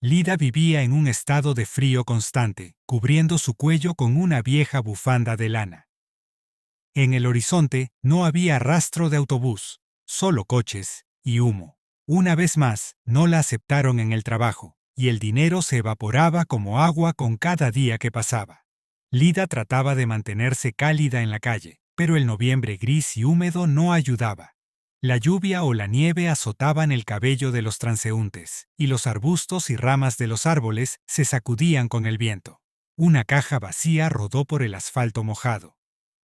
Lida vivía en un estado de frío constante, cubriendo su cuello con una vieja bufanda de lana. En el horizonte no había rastro de autobús, solo coches y humo. Una vez más, no la aceptaron en el trabajo, y el dinero se evaporaba como agua con cada día que pasaba. Lida trataba de mantenerse cálida en la calle, pero el noviembre gris y húmedo no ayudaba. La lluvia o la nieve azotaban el cabello de los transeúntes, y los arbustos y ramas de los árboles se sacudían con el viento. Una caja vacía rodó por el asfalto mojado.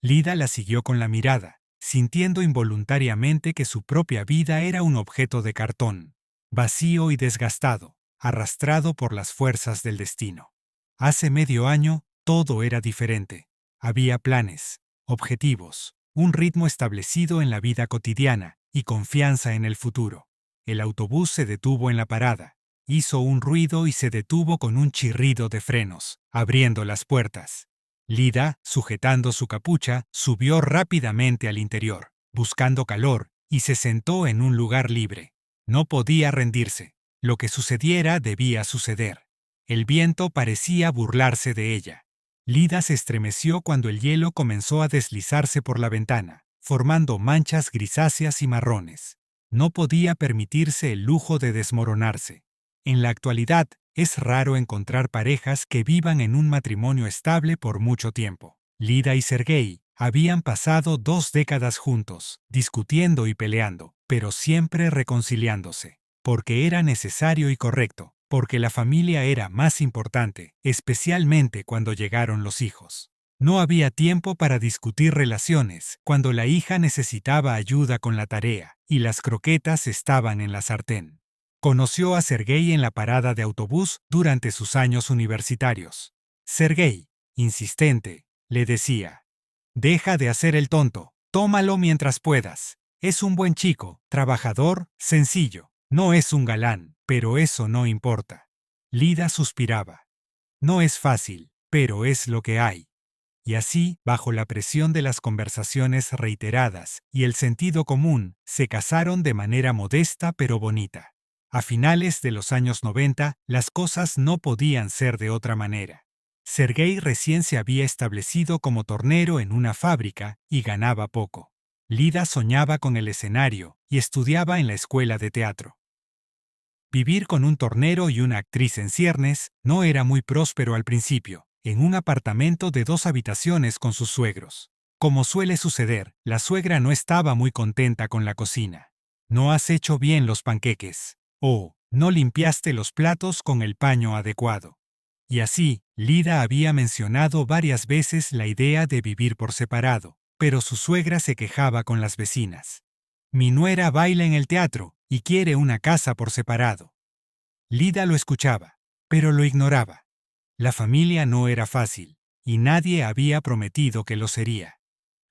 Lida la siguió con la mirada, sintiendo involuntariamente que su propia vida era un objeto de cartón, vacío y desgastado, arrastrado por las fuerzas del destino. Hace medio año, todo era diferente. Había planes, objetivos, un ritmo establecido en la vida cotidiana y confianza en el futuro. El autobús se detuvo en la parada, hizo un ruido y se detuvo con un chirrido de frenos, abriendo las puertas. Lida, sujetando su capucha, subió rápidamente al interior, buscando calor, y se sentó en un lugar libre. No podía rendirse. Lo que sucediera debía suceder. El viento parecía burlarse de ella. Lida se estremeció cuando el hielo comenzó a deslizarse por la ventana, formando manchas grisáceas y marrones. No podía permitirse el lujo de desmoronarse. En la actualidad, es raro encontrar parejas que vivan en un matrimonio estable por mucho tiempo. Lida y Sergei habían pasado 2 décadas juntos, discutiendo y peleando, pero siempre reconciliándose, porque era necesario y correcto, porque la familia era más importante, especialmente cuando llegaron los hijos. No había tiempo para discutir relaciones cuando la hija necesitaba ayuda con la tarea y las croquetas estaban en la sartén. Conoció a Sergei en la parada de autobús durante sus años universitarios. Sergei, insistente, le decía: «Deja de hacer el tonto, tómalo mientras puedas. Es un buen chico, trabajador, sencillo. No es un galán, pero eso no importa». Lida suspiraba. No es fácil, pero es lo que hay. Y así, bajo la presión de las conversaciones reiteradas y el sentido común, se casaron de manera modesta pero bonita. A finales de los años 90, las cosas no podían ser de otra manera. Sergei recién se había establecido como tornero en una fábrica y ganaba poco. Lida soñaba con el escenario y estudiaba en la escuela de teatro. Vivir con un tornero y una actriz en ciernes no era muy próspero al principio, en un apartamento de 2 habitaciones con sus suegros. Como suele suceder, la suegra no estaba muy contenta con la cocina. «No has hecho bien los panqueques», o «no limpiaste los platos con el paño adecuado». Y así, Lida había mencionado varias veces la idea de vivir por separado, pero su suegra se quejaba con las vecinas. «Mi nuera baila en el teatro y quiere una casa por separado». Lida lo escuchaba, pero lo ignoraba. La familia no era fácil, y nadie había prometido que lo sería.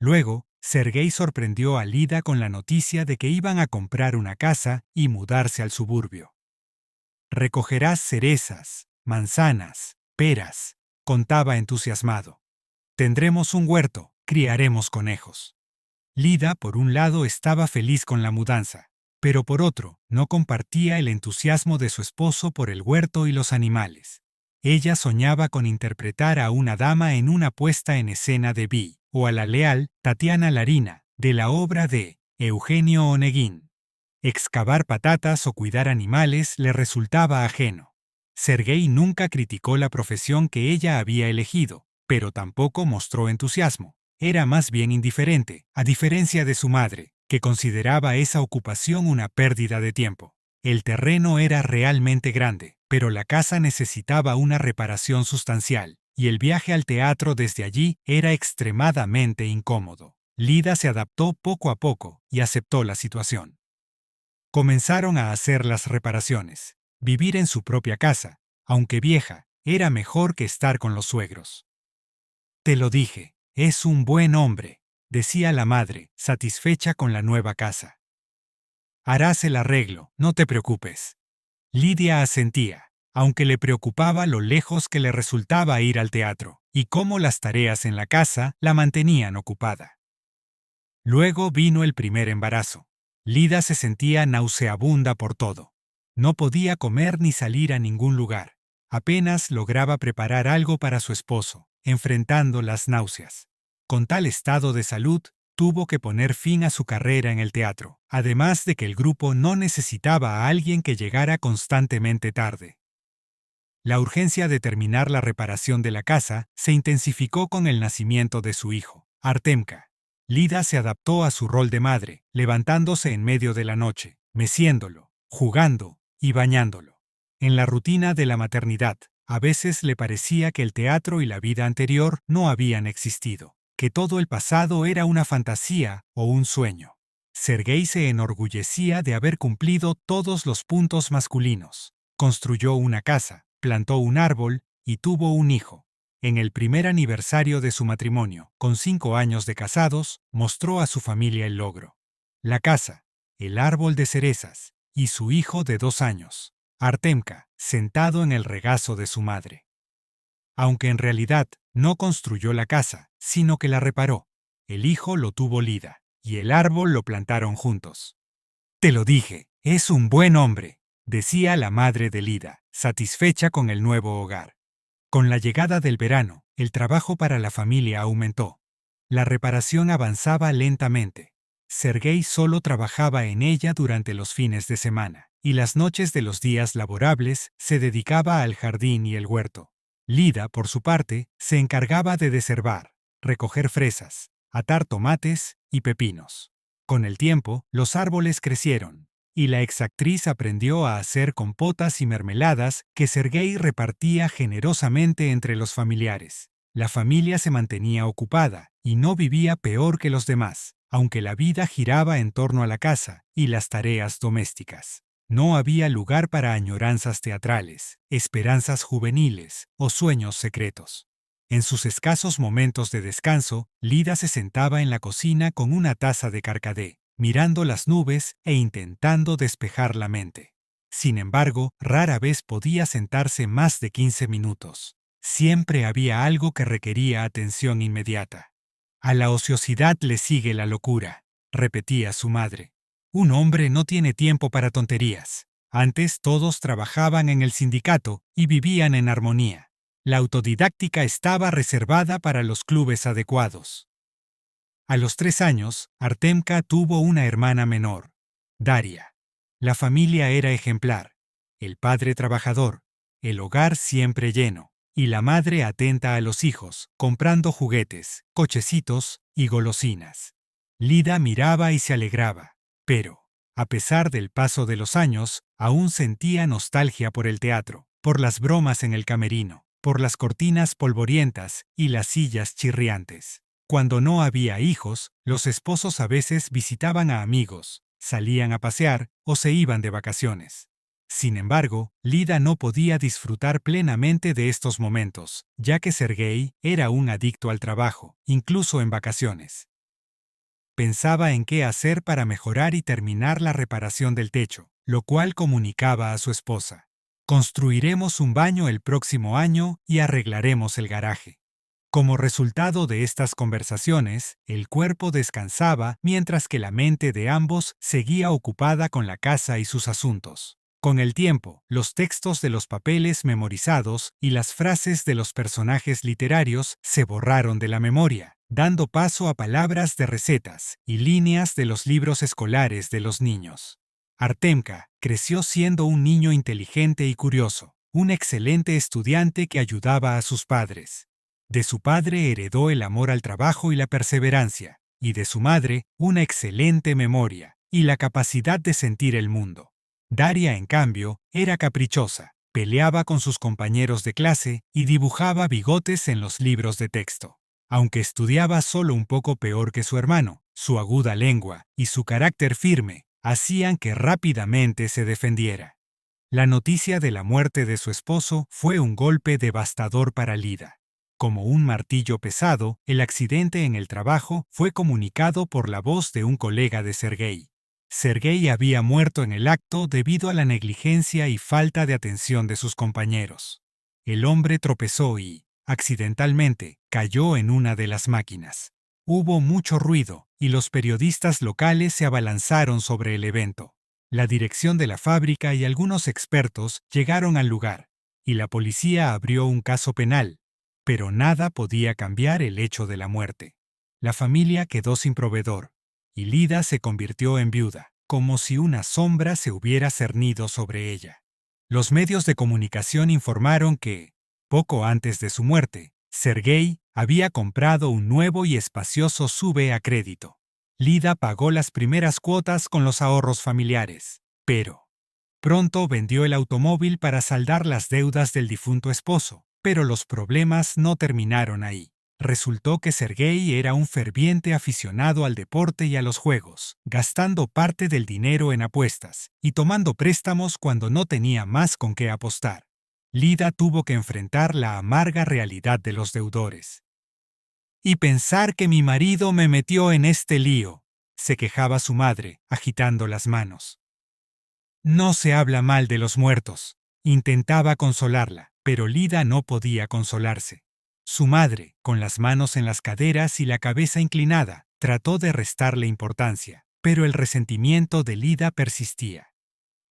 Luego, Sergei sorprendió a Lida con la noticia de que iban a comprar una casa y mudarse al suburbio. «Recogerás cerezas, manzanas, peras», contaba entusiasmado. «Tendremos un huerto, criaremos conejos». Lida, por un lado, estaba feliz con la mudanza, pero por otro, no compartía el entusiasmo de su esposo por el huerto y los animales. Ella soñaba con interpretar a una dama en una puesta en escena de Vi, o a la leal Tatiana Larina, de la obra de Eugenio Oneguín. Excavar patatas o cuidar animales le resultaba ajeno. Sergei nunca criticó la profesión que ella había elegido, pero tampoco mostró entusiasmo. Era más bien indiferente, a diferencia de su madre, que consideraba esa ocupación una pérdida de tiempo. El terreno era realmente grande, pero la casa necesitaba una reparación sustancial, y el viaje al teatro desde allí era extremadamente incómodo. Lida se adaptó poco a poco y aceptó la situación. Comenzaron a hacer las reparaciones. Vivir en su propia casa, aunque vieja, era mejor que estar con los suegros. «Te lo dije, es un buen hombre», decía la madre, satisfecha con la nueva casa. «Harás el arreglo, no te preocupes». Lidia asentía, aunque le preocupaba lo lejos que le resultaba ir al teatro, y cómo las tareas en la casa la mantenían ocupada. Luego vino el primer embarazo. Lida se sentía nauseabunda por todo. No podía comer ni salir a ningún lugar. Apenas lograba preparar algo para su esposo, enfrentando las náuseas. Con tal estado de salud, tuvo que poner fin a su carrera en el teatro, además de que el grupo no necesitaba a alguien que llegara constantemente tarde. La urgencia de terminar la reparación de la casa se intensificó con el nacimiento de su hijo, Artemka. Lida se adaptó a su rol de madre, levantándose en medio de la noche, meciéndolo, jugando y bañándolo. En la rutina de la maternidad, a veces le parecía que el teatro y la vida anterior no habían existido, que todo el pasado era una fantasía o un sueño. Sergei se enorgullecía de haber cumplido todos los puntos masculinos. Construyó una casa, plantó un árbol y tuvo un hijo. En el primer aniversario de su matrimonio, con 5 años de casados, mostró a su familia el logro. La casa, el árbol de cerezas y su hijo de 2 años, Artemka, sentado en el regazo de su madre. Aunque en realidad no construyó la casa, sino que la reparó. El hijo lo tuvo Lida, y el árbol lo plantaron juntos. «Te lo dije, es un buen hombre», decía la madre de Lida, satisfecha con el nuevo hogar. Con la llegada del verano, el trabajo para la familia aumentó. La reparación avanzaba lentamente. Sergei solo trabajaba en ella durante los fines de semana, y las noches de los días laborables se dedicaba al jardín y el huerto. Lida, por su parte, se encargaba de desherbar, recoger fresas, atar tomates y pepinos. Con el tiempo, los árboles crecieron, y la exactriz aprendió a hacer compotas y mermeladas que Sergei repartía generosamente entre los familiares. La familia se mantenía ocupada y no vivía peor que los demás, aunque la vida giraba en torno a la casa y las tareas domésticas. No había lugar para añoranzas teatrales, esperanzas juveniles o sueños secretos. En sus escasos momentos de descanso, Lida se sentaba en la cocina con una taza de carcadé, mirando las nubes e intentando despejar la mente. Sin embargo, rara vez podía sentarse más de 15 minutos. Siempre había algo que requería atención inmediata. «A la ociosidad le sigue la locura», repetía su madre. «Un hombre no tiene tiempo para tonterías». Antes todos trabajaban en el sindicato y vivían en armonía. La autodidáctica estaba reservada para los clubes adecuados. A los 3 años, Artemka tuvo una hermana menor, Daria. La familia era ejemplar. El padre trabajador, el hogar siempre lleno, y la madre atenta a los hijos, comprando juguetes, cochecitos y golosinas. Lida miraba y se alegraba, pero, a pesar del paso de los años, aún sentía nostalgia por el teatro, por las bromas en el camerino, por las cortinas polvorientas y las sillas chirriantes. Cuando no había hijos, los esposos a veces visitaban a amigos, salían a pasear o se iban de vacaciones. Sin embargo, Lida no podía disfrutar plenamente de estos momentos, ya que Sergei era un adicto al trabajo, incluso en vacaciones. Pensaba en qué hacer para mejorar y terminar la reparación del techo, lo cual comunicaba a su esposa. «Construiremos un baño el próximo año y arreglaremos el garaje». Como resultado de estas conversaciones, el cuerpo descansaba mientras que la mente de ambos seguía ocupada con la casa y sus asuntos. Con el tiempo, los textos de los papeles memorizados y las frases de los personajes literarios se borraron de la memoria, dando paso a palabras de recetas y líneas de los libros escolares de los niños. Artemka creció siendo un niño inteligente y curioso, un excelente estudiante que ayudaba a sus padres. De su padre heredó el amor al trabajo y la perseverancia, y de su madre una excelente memoria y la capacidad de sentir el mundo. Daria, en cambio, era caprichosa, peleaba con sus compañeros de clase y dibujaba bigotes en los libros de texto. Aunque estudiaba solo un poco peor que su hermano, su aguda lengua y su carácter firme hacían que rápidamente se defendiera. La noticia de la muerte de su esposo fue un golpe devastador para Lida. Como un martillo pesado, el accidente en el trabajo fue comunicado por la voz de un colega de Sergei. Sergei había muerto en el acto debido a la negligencia y falta de atención de sus compañeros. El hombre tropezó y, accidentalmente, cayó en una de las máquinas. Hubo mucho ruido y los periodistas locales se abalanzaron sobre el evento. La dirección de la fábrica y algunos expertos llegaron al lugar, y la policía abrió un caso penal, pero nada podía cambiar el hecho de la muerte. La familia quedó sin proveedor, y Lida se convirtió en viuda, como si una sombra se hubiera cernido sobre ella. Los medios de comunicación informaron que, poco antes de su muerte, Sergei había comprado un nuevo y espacioso SUV a crédito. Lida pagó las primeras cuotas con los ahorros familiares, pero pronto vendió el automóvil para saldar las deudas del difunto esposo. Pero los problemas no terminaron ahí. Resultó que Sergei era un ferviente aficionado al deporte y a los juegos, gastando parte del dinero en apuestas y tomando préstamos cuando no tenía más con qué apostar. Lida tuvo que enfrentar la amarga realidad de los deudores. Y pensar que mi marido me metió en este lío, se quejaba su madre, agitando las manos. No se habla mal de los muertos. Intentaba consolarla, pero Lida no podía consolarse. Su madre, con las manos en las caderas y la cabeza inclinada, trató de restarle importancia, pero el resentimiento de Lida persistía.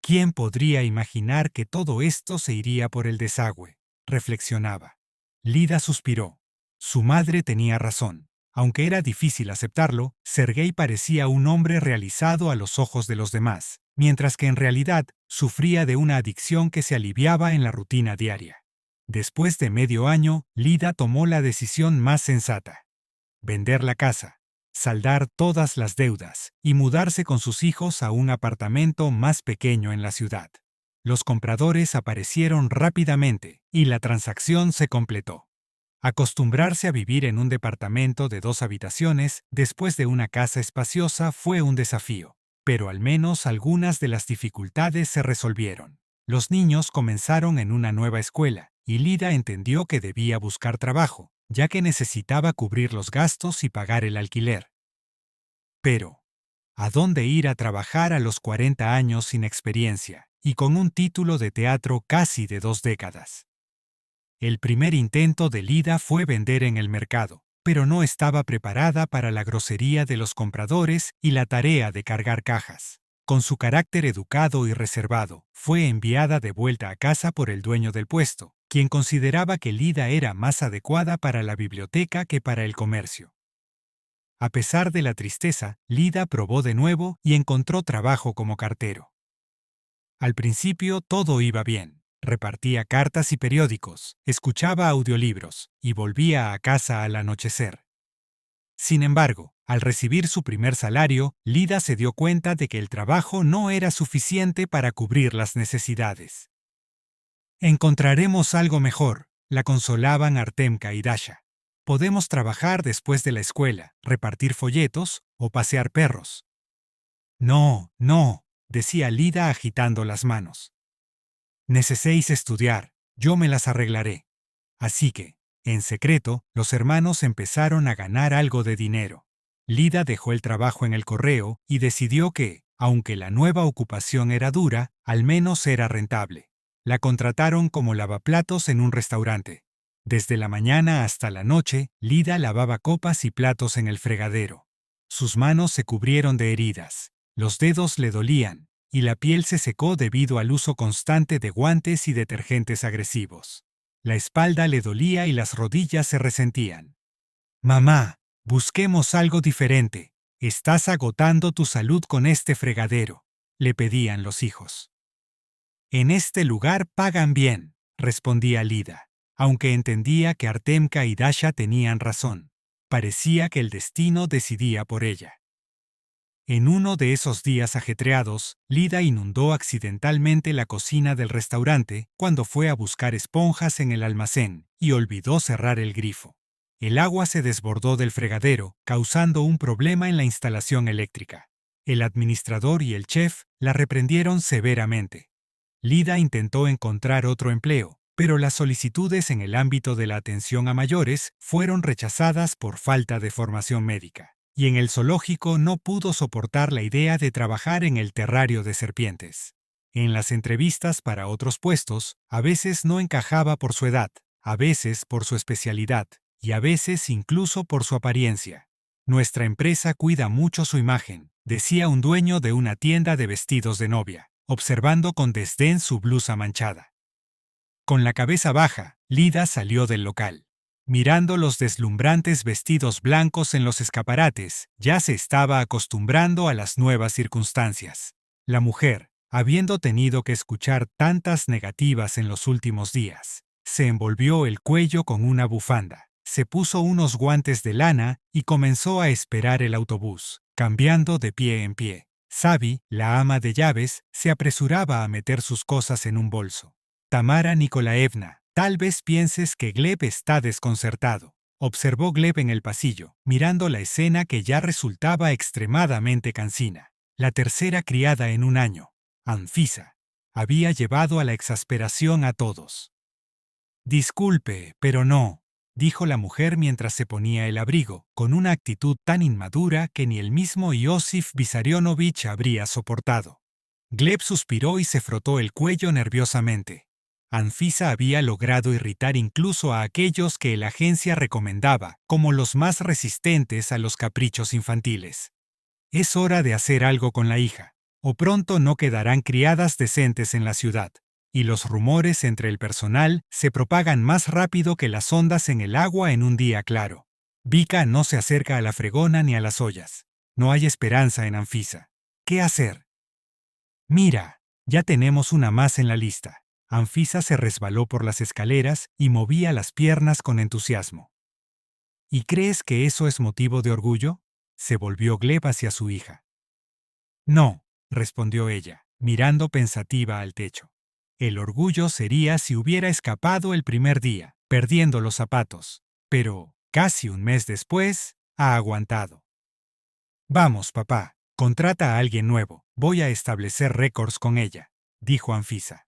¿Quién podría imaginar que todo esto se iría por el desagüe?, reflexionaba. Lida suspiró. Su madre tenía razón. Aunque era difícil aceptarlo, Sergei parecía un hombre realizado a los ojos de los demás, mientras que en realidad sufría de una adicción que se aliviaba en la rutina diaria. Después de medio año, Lida tomó la decisión más sensata: vender la casa, saldar todas las deudas y mudarse con sus hijos a un apartamento más pequeño en la ciudad. Los compradores aparecieron rápidamente y la transacción se completó. Acostumbrarse a vivir en un departamento de 2 habitaciones después de una casa espaciosa fue un desafío, pero al menos algunas de las dificultades se resolvieron. Los niños comenzaron en una nueva escuela y Lida entendió que debía buscar trabajo, ya que necesitaba cubrir los gastos y pagar el alquiler. Pero, ¿a dónde ir a trabajar a los 40 años sin experiencia y con un título de teatro casi de 2 décadas? El primer intento de Lida fue vender en el mercado, pero no estaba preparada para la grosería de los compradores y la tarea de cargar cajas. Con su carácter educado y reservado, fue enviada de vuelta a casa por el dueño del puesto, quien consideraba que Lida era más adecuada para la biblioteca que para el comercio. A pesar de la tristeza, Lida probó de nuevo y encontró trabajo como cartero. Al principio todo iba bien. Repartía cartas y periódicos, escuchaba audiolibros y volvía a casa al anochecer. Sin embargo, al recibir su primer salario, Lida se dio cuenta de que el trabajo no era suficiente para cubrir las necesidades. Encontraremos algo mejor, la consolaban Artemka y Dasha. Podemos trabajar después de la escuela, repartir folletos o pasear perros. No, no, decía Lida agitando las manos. Necesitáis estudiar, yo me las arreglaré. Así que, en secreto, los hermanos empezaron a ganar algo de dinero. Lida dejó el trabajo en el correo y decidió que, aunque la nueva ocupación era dura, al menos era rentable. La contrataron como lavaplatos en un restaurante. Desde la mañana hasta la noche, Lida lavaba copas y platos en el fregadero. Sus manos se cubrieron de heridas, los dedos le dolían, y la piel se secó debido al uso constante de guantes y detergentes agresivos. La espalda le dolía y las rodillas se resentían. «Mamá, busquemos algo diferente. Estás agotando tu salud con este fregadero», le pedían los hijos. «En este lugar pagan bien», respondía Lida, aunque entendía que Artemka y Dasha tenían razón. Parecía que el destino decidía por ella. En uno de esos días ajetreados, Lida inundó accidentalmente la cocina del restaurante cuando fue a buscar esponjas en el almacén y olvidó cerrar el grifo. El agua se desbordó del fregadero, causando un problema en la instalación eléctrica. El administrador y el chef la reprendieron severamente. Lida intentó encontrar otro empleo, pero las solicitudes en el ámbito de la atención a mayores fueron rechazadas por falta de formación médica. Y en el zoológico no pudo soportar la idea de trabajar en el terrario de serpientes. En las entrevistas para otros puestos, a veces no encajaba por su edad, a veces por su especialidad, y a veces incluso por su apariencia. Nuestra empresa cuida mucho su imagen, decía un dueño de una tienda de vestidos de novia, observando con desdén su blusa manchada. Con la cabeza baja, Lida salió del local. Mirando los deslumbrantes vestidos blancos en los escaparates, ya se estaba acostumbrando a las nuevas circunstancias. La mujer, habiendo tenido que escuchar tantas negativas en los últimos días, se envolvió el cuello con una bufanda, se puso unos guantes de lana y comenzó a esperar el autobús, cambiando de pie en pie. Savi, la ama de llaves, se apresuraba a meter sus cosas en un bolso. Tamara Nikolaevna, tal vez pienses que Gleb está desconcertado, observó Gleb en el pasillo, mirando la escena que ya resultaba extremadamente cansina. La tercera criada en un año, Anfisa, había llevado a la exasperación a todos. Disculpe, pero no, dijo la mujer mientras se ponía el abrigo, con una actitud tan inmadura que ni el mismo Iosif Vissarionovich habría soportado. Gleb suspiró y se frotó el cuello nerviosamente. Anfisa había logrado irritar incluso a aquellos que la agencia recomendaba como los más resistentes a los caprichos infantiles. Es hora de hacer algo con la hija, o pronto no quedarán criadas decentes en la ciudad, y los rumores entre el personal se propagan más rápido que las ondas en el agua en un día claro. Vika no se acerca a la fregona ni a las ollas. No hay esperanza en Anfisa. ¿Qué hacer? Mira, ya tenemos una más en la lista. Anfisa se resbaló por las escaleras y movía las piernas con entusiasmo. ¿Y crees que eso es motivo de orgullo? Se volvió Gleb hacia su hija. No, respondió ella, mirando pensativa al techo. El orgullo sería si hubiera escapado el primer día, perdiendo los zapatos. Pero, casi un mes después, ha aguantado. Vamos, papá, contrata a alguien nuevo. Voy a establecer récords con ella, dijo Anfisa.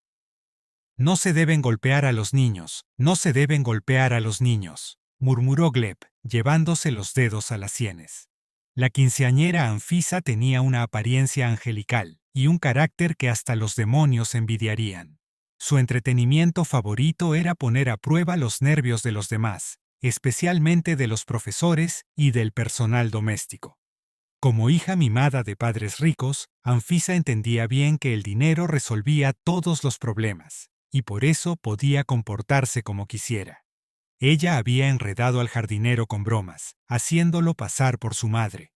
No se deben golpear a los niños, no se deben golpear a los niños, murmuró Gleb, llevándose los dedos a las sienes. La quinceañera Anfisa tenía una apariencia angelical y un carácter que hasta los demonios envidiarían. Su entretenimiento favorito era poner a prueba los nervios de los demás, especialmente de los profesores y del personal doméstico. Como hija mimada de padres ricos, Anfisa entendía bien que el dinero resolvía todos los problemas, y por eso podía comportarse como quisiera. Ella había enredado al jardinero con bromas, haciéndolo pasar por su madre.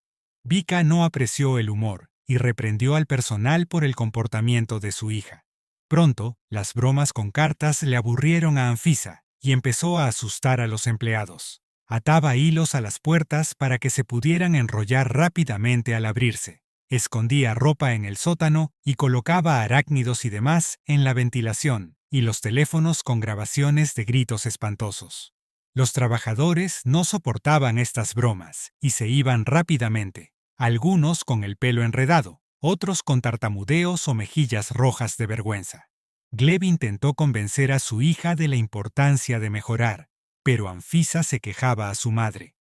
Vika no apreció el humor y reprendió al personal por el comportamiento de su hija. Pronto, las bromas con cartas le aburrieron a Anfisa y empezó a asustar a los empleados. Ataba hilos a las puertas para que se pudieran enrollar rápidamente al abrirse. Escondía ropa en el sótano y colocaba arácnidos y demás en la ventilación y los teléfonos con grabaciones de gritos espantosos. Los trabajadores no soportaban estas bromas y se iban rápidamente, algunos con el pelo enredado, otros con tartamudeos o mejillas rojas de vergüenza. Gleb intentó convencer a su hija de la importancia de mejorar, pero Anfisa se quejaba a su madre.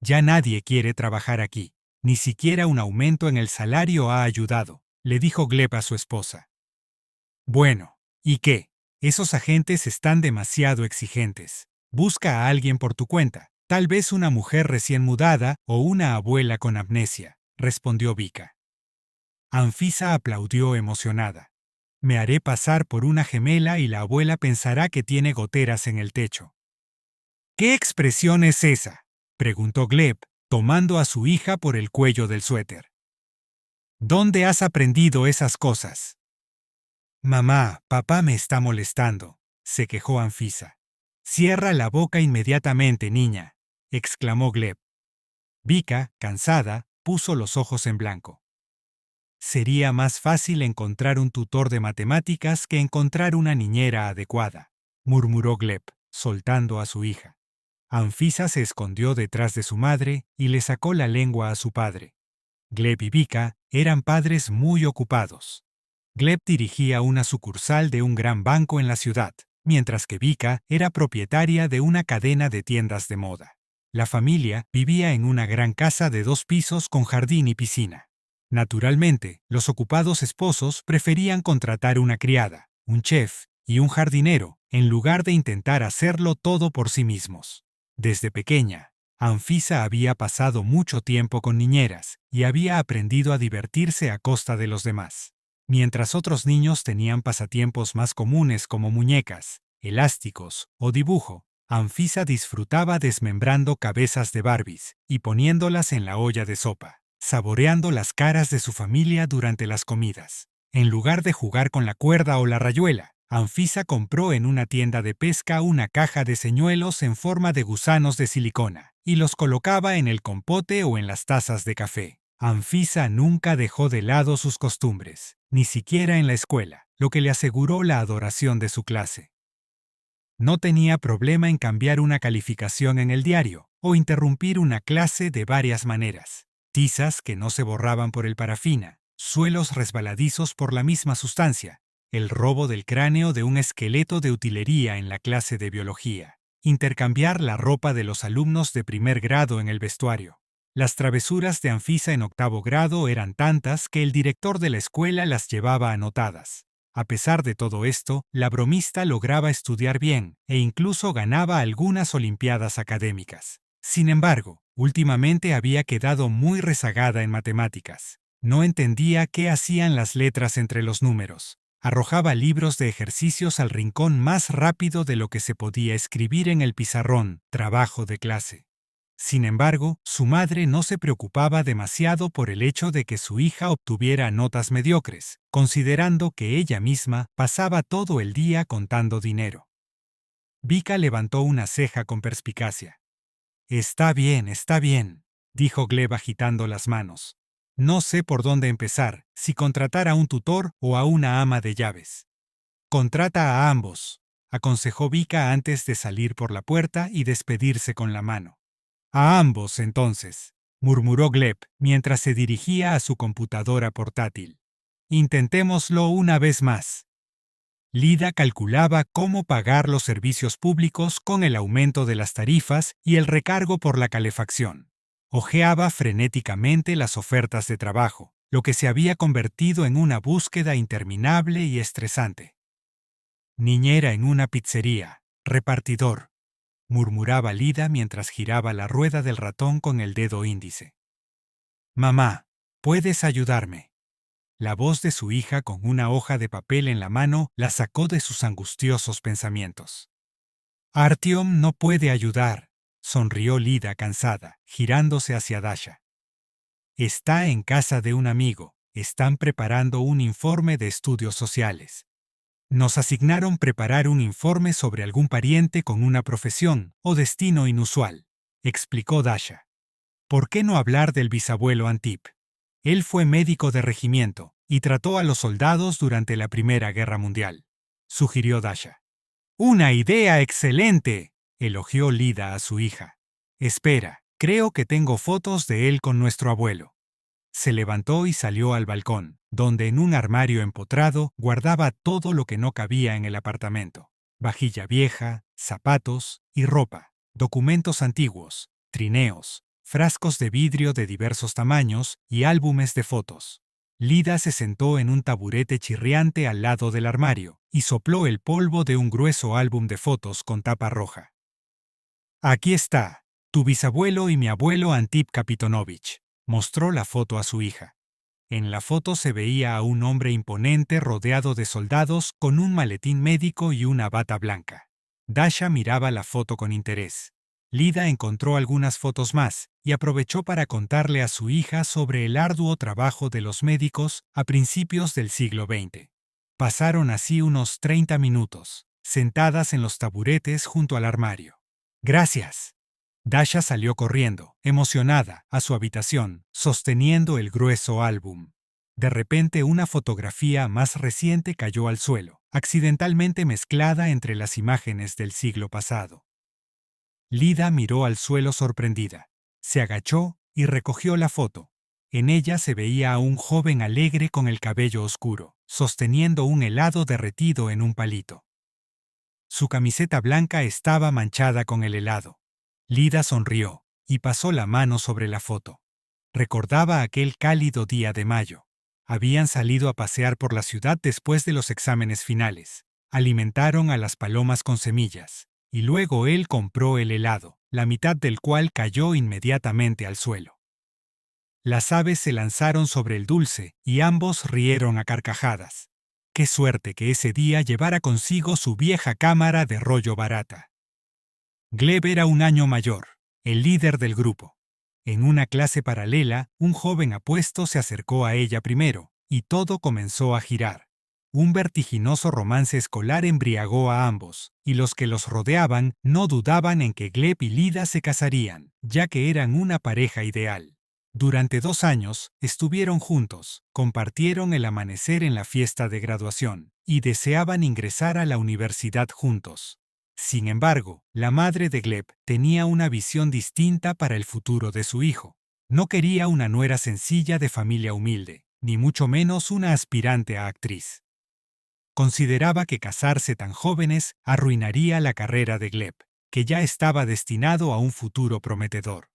Ya nadie quiere trabajar aquí, ni siquiera un aumento en el salario ha ayudado, le dijo Gleb a su esposa. Bueno, ¿y qué? Esos agentes están demasiado exigentes. Busca a alguien por tu cuenta, tal vez una mujer recién mudada o una abuela con amnesia, respondió Vika. Anfisa aplaudió emocionada. Me haré pasar por una gemela y la abuela pensará que tiene goteras en el techo. ¿Qué expresión es esa?, preguntó Gleb, tomando a su hija por el cuello del suéter. ¿Dónde has aprendido esas cosas? Mamá, papá me está molestando, se quejó Anfisa. Cierra la boca inmediatamente, niña, exclamó Gleb. Vika, cansada, puso los ojos en blanco. Sería más fácil encontrar un tutor de matemáticas que encontrar una niñera adecuada, murmuró Gleb, soltando a su hija. Anfisa se escondió detrás de su madre y le sacó la lengua a su padre. Gleb y Vika eran padres muy ocupados. Gleb dirigía una sucursal de un gran banco en la ciudad, mientras que Vika era propietaria de una cadena de tiendas de moda. La familia vivía en una gran casa de 2 pisos con jardín y piscina. Naturalmente, los ocupados esposos preferían contratar una criada, un chef y un jardinero, en lugar de intentar hacerlo todo por sí mismos. Desde pequeña, Anfisa había pasado mucho tiempo con niñeras y había aprendido a divertirse a costa de los demás. Mientras otros niños tenían pasatiempos más comunes como muñecas, elásticos o dibujo, Anfisa disfrutaba desmembrando cabezas de Barbies y poniéndolas en la olla de sopa, saboreando las caras de su familia durante las comidas. En lugar de jugar con la cuerda o la rayuela, Anfisa compró en una tienda de pesca una caja de señuelos en forma de gusanos de silicona y los colocaba en el compote o en las tazas de café. Anfisa nunca dejó de lado sus costumbres, ni siquiera en la escuela, lo que le aseguró la adoración de su clase. No tenía problema en cambiar una calificación en el diario o interrumpir una clase de varias maneras. Tizas que no se borraban por el parafina, suelos resbaladizos por la misma sustancia, el robo del cráneo de un esqueleto de utilería en la clase de biología, intercambiar la ropa de los alumnos de primer grado en el vestuario. Las travesuras de Anfisa en octavo grado eran tantas que el director de la escuela las llevaba anotadas. A pesar de todo esto, la bromista lograba estudiar bien e incluso ganaba algunas olimpiadas académicas. Sin embargo, últimamente había quedado muy rezagada en matemáticas. No entendía qué hacían las letras entre los números. Arrojaba libros de ejercicios al rincón más rápido de lo que se podía escribir en el pizarrón, trabajo de clase. Sin embargo, su madre no se preocupaba demasiado por el hecho de que su hija obtuviera notas mediocres, considerando que ella misma pasaba todo el día contando dinero. Vika levantó una ceja con perspicacia. Está bien, dijo Gleb agitando las manos. No sé por dónde empezar, si contratar a un tutor o a una ama de llaves. Contrata a ambos, aconsejó Vika antes de salir por la puerta y despedirse con la mano. A ambos, entonces, murmuró Gleb mientras se dirigía a su computadora portátil. Intentémoslo una vez más. Lida calculaba cómo pagar los servicios públicos con el aumento de las tarifas y el recargo por la calefacción. Hojeaba frenéticamente las ofertas de trabajo, lo que se había convertido en una búsqueda interminable y estresante. Niñera en una pizzería, repartidor, murmuraba Lida mientras giraba la rueda del ratón con el dedo índice. Mamá, ¿puedes ayudarme? La voz de su hija con una hoja de papel en la mano la sacó de sus angustiosos pensamientos. Artyom no puede ayudar, sonrió Lida cansada, girándose hacia Dasha. Está en casa de un amigo, están preparando un informe de estudios sociales. Nos asignaron preparar un informe sobre algún pariente con una profesión o destino inusual, explicó Dasha. ¿Por qué no hablar del bisabuelo Antip? Él fue médico de regimiento y trató a los soldados durante la Primera Guerra Mundial, sugirió Dasha. ¡Una idea excelente!, elogió Lida a su hija. Espera, creo que tengo fotos de él con nuestro abuelo. Se levantó y salió al balcón, donde en un armario empotrado guardaba todo lo que no cabía en el apartamento. Vajilla vieja, zapatos y ropa, documentos antiguos, trineos, frascos de vidrio de diversos tamaños y álbumes de fotos. Lida se sentó en un taburete chirriante al lado del armario y sopló el polvo de un grueso álbum de fotos con tapa roja. Aquí está, tu bisabuelo y mi abuelo Antip Kapitonovich. Mostró la foto a su hija. En la foto se veía a un hombre imponente rodeado de soldados con un maletín médico y una bata blanca. Dasha miraba la foto con interés. Lida encontró algunas fotos más y aprovechó para contarle a su hija sobre el arduo trabajo de los médicos a principios del siglo XX. Pasaron así unos 30 minutos, sentadas en los taburetes junto al armario. Gracias. Dasha salió corriendo, emocionada, a su habitación, sosteniendo el grueso álbum. De repente una fotografía más reciente cayó al suelo, accidentalmente mezclada entre las imágenes del siglo pasado. Lida miró al suelo sorprendida. Se agachó y recogió la foto. En ella se veía a un joven alegre con el cabello oscuro, sosteniendo un helado derretido en un palito. Su camiseta blanca estaba manchada con el helado. Lida sonrió y pasó la mano sobre la foto. Recordaba aquel cálido día de mayo. Habían salido a pasear por la ciudad después de los exámenes finales. Alimentaron a las palomas con semillas y luego él compró el helado, la mitad del cual cayó inmediatamente al suelo. Las aves se lanzaron sobre el dulce y ambos rieron a carcajadas. Qué suerte que ese día llevara consigo su vieja cámara de rollo barata. Gleb era un año mayor, el líder del grupo. En una clase paralela, un joven apuesto se acercó a ella primero, y todo comenzó a girar. Un vertiginoso romance escolar embriagó a ambos, y los que los rodeaban no dudaban en que Gleb y Lida se casarían, ya que eran una pareja ideal. Durante 2 años estuvieron juntos, compartieron el amanecer en la fiesta de graduación, y deseaban ingresar a la universidad juntos. Sin embargo, la madre de Gleb tenía una visión distinta para el futuro de su hijo. No quería una nuera sencilla de familia humilde, ni mucho menos una aspirante a actriz. Consideraba que casarse tan jóvenes arruinaría la carrera de Gleb, que ya estaba destinado a un futuro prometedor.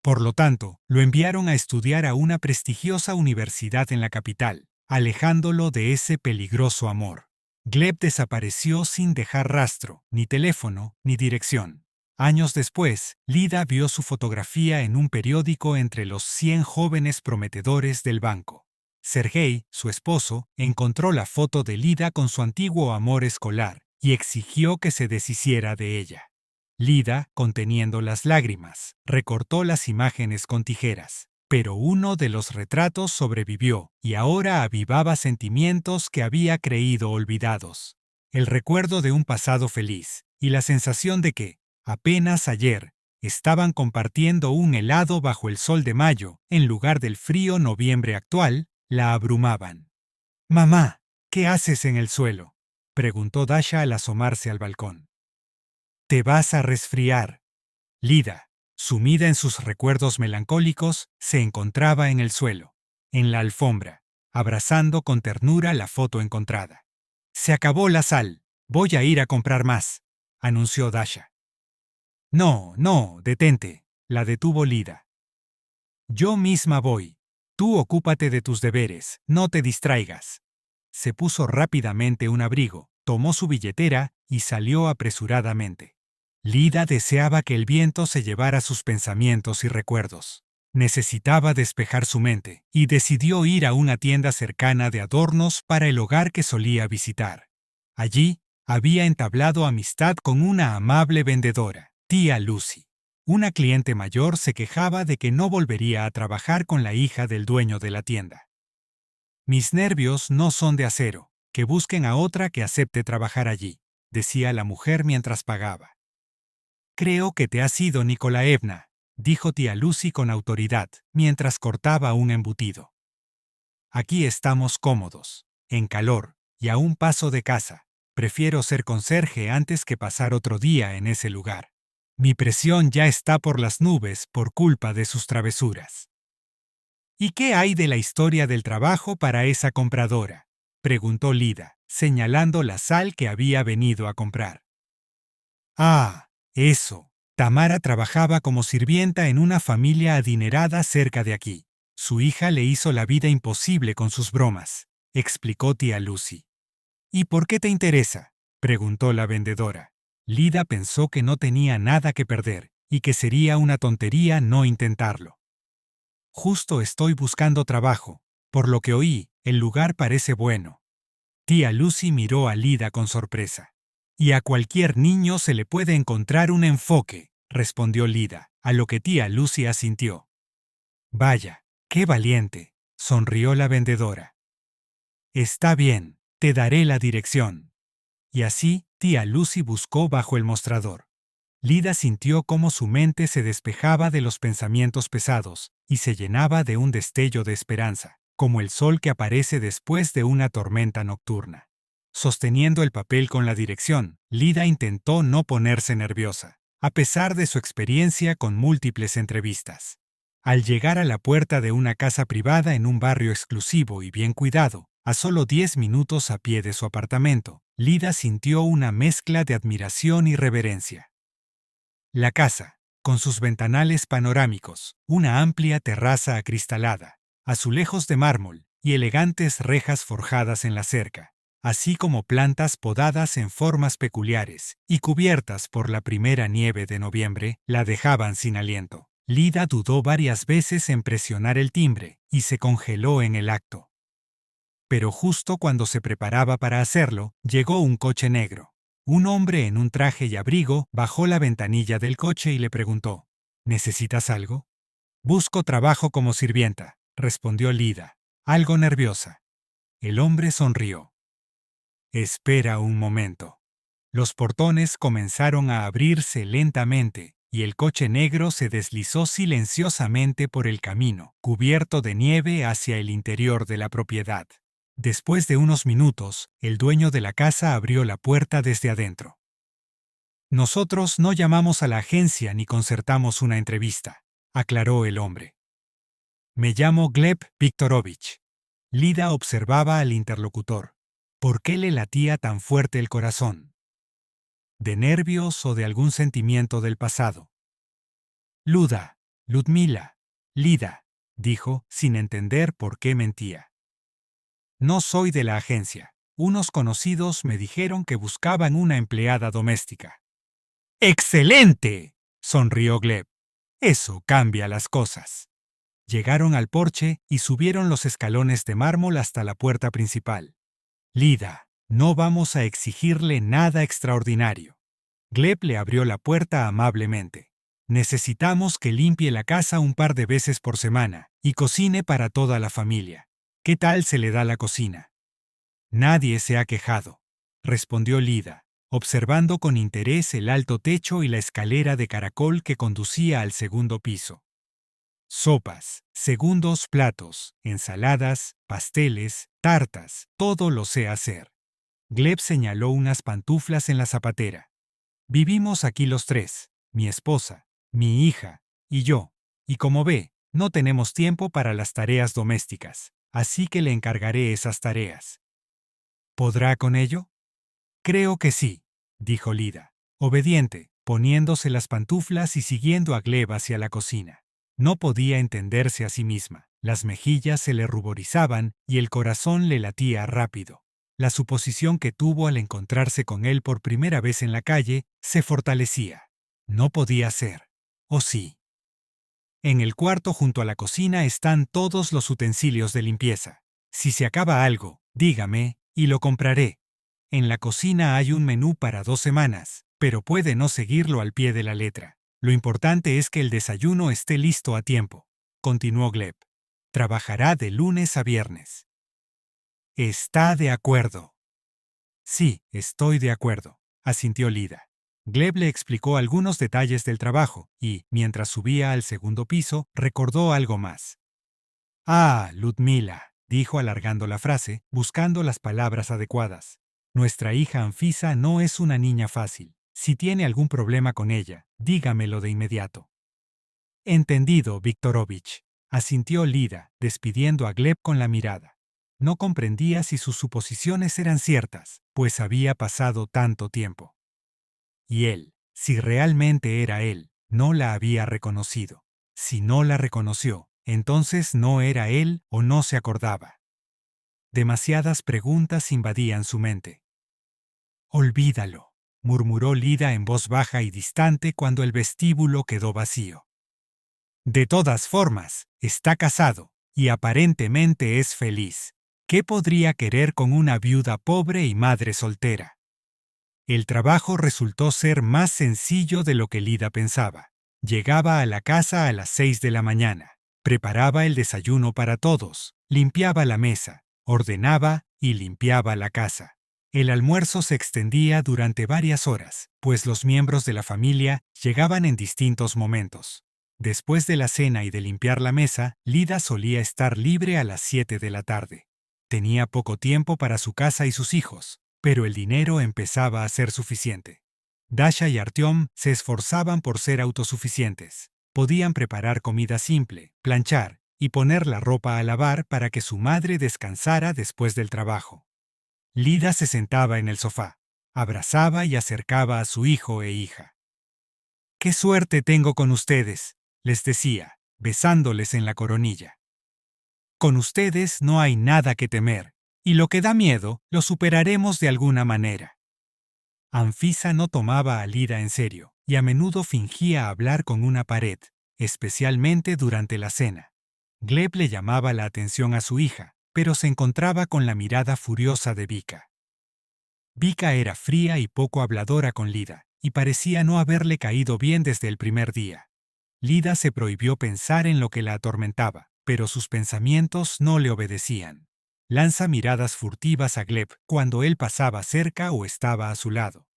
Por lo tanto, lo enviaron a estudiar a una prestigiosa universidad en la capital, alejándolo de ese peligroso amor. Gleb desapareció sin dejar rastro, ni teléfono, ni dirección. Años después, Lida vio su fotografía en un periódico entre los 100 jóvenes prometedores del banco. Sergei, su esposo, encontró la foto de Lida con su antiguo amor escolar y exigió que se deshiciera de ella. Lida, conteniendo las lágrimas, recortó las imágenes con tijeras, pero uno de los retratos sobrevivió y ahora avivaba sentimientos que había creído olvidados. El recuerdo de un pasado feliz y la sensación de que, apenas ayer, estaban compartiendo un helado bajo el sol de mayo en lugar del frío noviembre actual, la abrumaban. «Mamá, ¿qué haces en el suelo?», preguntó Dasha al asomarse al balcón. «Te vas a resfriar». Lida, sumida en sus recuerdos melancólicos, se encontraba en el suelo, en la alfombra, abrazando con ternura la foto encontrada. «Se acabó la sal. Voy a ir a comprar más», anunció Dasha. «No, no, detente», la detuvo Lida. «Yo misma voy. Tú ocúpate de tus deberes, no te distraigas». Se puso rápidamente un abrigo, tomó su billetera y salió apresuradamente. Lida deseaba que el viento se llevara sus pensamientos y recuerdos. Necesitaba despejar su mente y decidió ir a una tienda cercana de adornos para el hogar que solía visitar. Allí había entablado amistad con una amable vendedora, tía Lucy. Una cliente mayor se quejaba de que no volvería a trabajar con la hija del dueño de la tienda. «Mis nervios no son de acero, que busquen a otra que acepte trabajar allí», decía la mujer mientras pagaba. «Creo que te has ido, Nikolaevna», dijo tía Lucy con autoridad, mientras cortaba un embutido. «Aquí estamos cómodos, en calor y a un paso de casa. Prefiero ser conserje antes que pasar otro día en ese lugar. Mi presión ya está por las nubes por culpa de sus travesuras». «¿Y qué hay de la historia del trabajo para esa compradora?», preguntó Lida, señalando la sal que había venido a comprar. «Ah, eso. Tamara trabajaba como sirvienta en una familia adinerada cerca de aquí. Su hija le hizo la vida imposible con sus bromas», explicó tía Lucy. «¿Y por qué te interesa?», preguntó la vendedora. Lida pensó que no tenía nada que perder y que sería una tontería no intentarlo. «Justo estoy buscando trabajo. Por lo que oí, el lugar parece bueno». Tía Lucy miró a Lida con sorpresa. «Y a cualquier niño se le puede encontrar un enfoque», respondió Lida, a lo que tía Lucy asintió. «Vaya, qué valiente», sonrió la vendedora. «Está bien, te daré la dirección». Y así, tía Lucy buscó bajo el mostrador. Lida sintió cómo su mente se despejaba de los pensamientos pesados y se llenaba de un destello de esperanza, como el sol que aparece después de una tormenta nocturna. Sosteniendo el papel con la dirección, Lida intentó no ponerse nerviosa, a pesar de su experiencia con múltiples entrevistas. Al llegar a la puerta de una casa privada en un barrio exclusivo y bien cuidado, a solo 10 minutos a pie de su apartamento, Lida sintió una mezcla de admiración y reverencia. La casa, con sus ventanales panorámicos, una amplia terraza acristalada, azulejos de mármol y elegantes rejas forjadas en la cerca, así como plantas podadas en formas peculiares y cubiertas por la primera nieve de noviembre, la dejaban sin aliento. Lida dudó varias veces en presionar el timbre y se congeló en el acto. Pero justo cuando se preparaba para hacerlo, llegó un coche negro. Un hombre en un traje y abrigo bajó la ventanilla del coche y le preguntó: ¿Necesitas algo? Busco trabajo como sirvienta, respondió Lida, algo nerviosa. El hombre sonrió. Espera un momento. Los portones comenzaron a abrirse lentamente y el coche negro se deslizó silenciosamente por el camino, cubierto de nieve hacia el interior de la propiedad. Después de unos minutos, el dueño de la casa abrió la puerta desde adentro. Nosotros no llamamos a la agencia ni concertamos una entrevista, aclaró el hombre. Me llamo Gleb Viktorovich. Lida observaba al interlocutor. ¿Por qué le latía tan fuerte el corazón? ¿De nervios o de algún sentimiento del pasado? Luda, Ludmila, Lida, dijo, sin entender por qué mentía. No soy de la agencia. Unos conocidos me dijeron que buscaban una empleada doméstica. ¡Excelente!, sonrió Gleb. Eso cambia las cosas. Llegaron al porche y subieron los escalones de mármol hasta la puerta principal. Lida, no vamos a exigirle nada extraordinario. Gleb le abrió la puerta amablemente. Necesitamos que limpie la casa un par de veces por semana y cocine para toda la familia. ¿Qué tal se le da la cocina? Nadie se ha quejado, respondió Lida, observando con interés el alto techo y la escalera de caracol que conducía al segundo piso. Sopas, segundos platos, ensaladas, pasteles, tartas, todo lo sé hacer. Gleb señaló unas pantuflas en la zapatera. Vivimos aquí los tres, mi esposa, mi hija y yo, y como ve, no tenemos tiempo para las tareas domésticas, así que le encargaré esas tareas. ¿Podrá con ello? Creo que sí, dijo Lida, obediente, poniéndose las pantuflas y siguiendo a Gleb hacia la cocina. No podía entenderse a sí misma, las mejillas se le ruborizaban y el corazón le latía rápido. La suposición que tuvo al encontrarse con él por primera vez en la calle se fortalecía. No podía ser. ¿O sí? En el cuarto junto a la cocina están todos los utensilios de limpieza. Si se acaba algo, dígame, y lo compraré. En la cocina hay un menú para 2 semanas, pero puede no seguirlo al pie de la letra. Lo importante es que el desayuno esté listo a tiempo, continuó Gleb. Trabajará de lunes a viernes. Está de acuerdo. Sí, estoy de acuerdo, asintió Lida. Gleb le explicó algunos detalles del trabajo y, mientras subía al segundo piso, recordó algo más. Ah, Ludmila, dijo alargando la frase, buscando las palabras adecuadas. Nuestra hija Anfisa no es una niña fácil. Si tiene algún problema con ella, dígamelo de inmediato. Entendido, Viktorovich, asintió Lida, despidiendo a Gleb con la mirada. No comprendía si sus suposiciones eran ciertas, pues había pasado tanto tiempo. Y él, si realmente era él, no la había reconocido. Si no la reconoció, entonces no era él o no se acordaba. Demasiadas preguntas invadían su mente. Olvídalo, murmuró Lida en voz baja y distante cuando el vestíbulo quedó vacío. De todas formas, está casado, y aparentemente es feliz. ¿Qué podría querer con una viuda pobre y madre soltera? El trabajo resultó ser más sencillo de lo que Lida pensaba. Llegaba a la casa a las 6 de la mañana, preparaba el desayuno para todos, limpiaba la mesa, ordenaba y limpiaba la casa. El almuerzo se extendía durante varias horas, pues los miembros de la familia llegaban en distintos momentos. Después de la cena y de limpiar la mesa, Lida solía estar libre a las 7 de la tarde. Tenía poco tiempo para su casa y sus hijos, pero el dinero empezaba a ser suficiente. Dasha y Artyom se esforzaban por ser autosuficientes. Podían preparar comida simple, planchar y poner la ropa a lavar para que su madre descansara después del trabajo. Lida se sentaba en el sofá, abrazaba y acercaba a su hijo e hija. «¡Qué suerte tengo con ustedes!», les decía, besándoles en la coronilla. «Con ustedes no hay nada que temer, Y lo que da miedo, lo superaremos de alguna manera. Anfisa no tomaba a Lida en serio, y a menudo fingía hablar con una pared, especialmente durante la cena. Gleb le llamaba la atención a su hija, pero se encontraba con la mirada furiosa de Vika. Vika era fría y poco habladora con Lida, y parecía no haberle caído bien desde el primer día. Lida se prohibió pensar en lo que la atormentaba, pero sus pensamientos no le obedecían. Lanza miradas furtivas a Gleb cuando él pasaba cerca o estaba a su lado.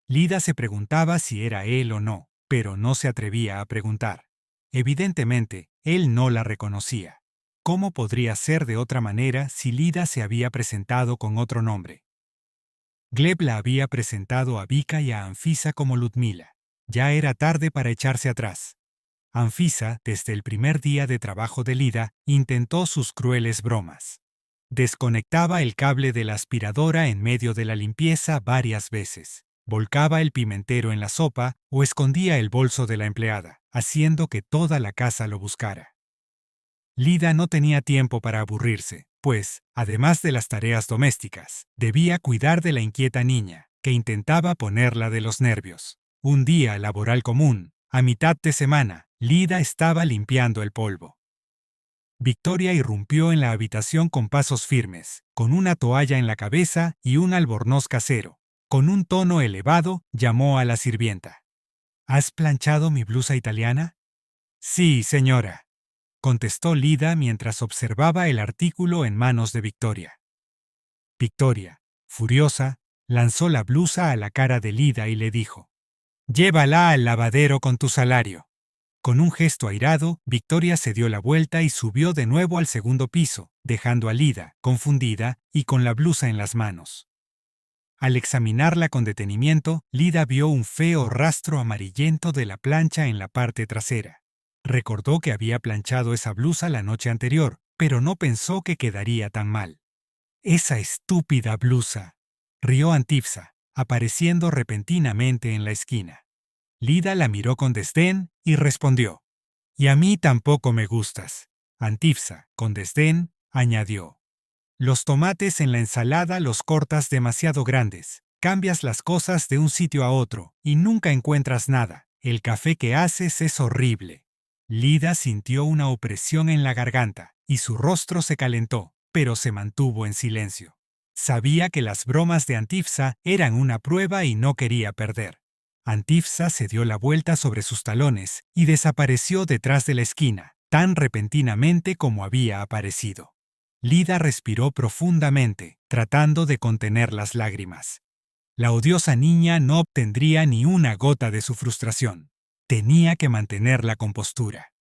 Lida se preguntaba si era él o no, pero no se atrevía a preguntar. Evidentemente, él no la reconocía. ¿Cómo podría ser de otra manera si Lida se había presentado con otro nombre? Gleb la había presentado a Vika y a Anfisa como Ludmila. Ya era tarde para echarse atrás. Anfisa, desde el primer día de trabajo de Lida, intentó sus crueles bromas. Desconectaba el cable de la aspiradora en medio de la limpieza varias veces. Volcaba el pimentero en la sopa o escondía el bolso de la empleada, haciendo que toda la casa lo buscara. Lida no tenía tiempo para aburrirse, pues, además de las tareas domésticas, debía cuidar de la inquieta niña, que intentaba ponerla de los nervios. Un día laboral común, a mitad de semana, Lida estaba limpiando el polvo. Victoria irrumpió en la habitación con pasos firmes, con una toalla en la cabeza y un albornoz casero. Con un tono elevado, llamó a la sirvienta. ¿Has planchado mi blusa italiana? Sí, señora, contestó Lida mientras observaba el artículo en manos de Victoria. Victoria, furiosa, lanzó la blusa a la cara de Lida y le dijo: «Llévala al lavadero con tu salario». Con un gesto airado, Victoria se dio la vuelta y subió de nuevo al segundo piso, dejando a Lida, confundida y con la blusa en las manos. Al examinarla con detenimiento, Lida vio un feo rastro amarillento de la plancha en la parte trasera. Recordó que había planchado esa blusa la noche anterior, pero no pensó que quedaría tan mal. «Esa estúpida blusa», rió Antifsa, apareciendo repentinamente en la esquina. Lida la miró con desdén y respondió: «Y a mí tampoco me gustas». Antifsa, con desdén, añadió: «Los tomates en la ensalada los cortas demasiado grandes, cambias las cosas de un sitio a otro y nunca encuentras nada. El café que haces es horrible». Lida sintió una opresión en la garganta y su rostro se calentó, pero se mantuvo en silencio. Sabía que las bromas de Antifsa eran una prueba y no quería perder. Antifsa se dio la vuelta sobre sus talones y desapareció detrás de la esquina, tan repentinamente como había aparecido. Lida respiró profundamente, tratando de contener las lágrimas. La odiosa niña no obtendría ni una gota de su frustración. Tenía que mantener la compostura.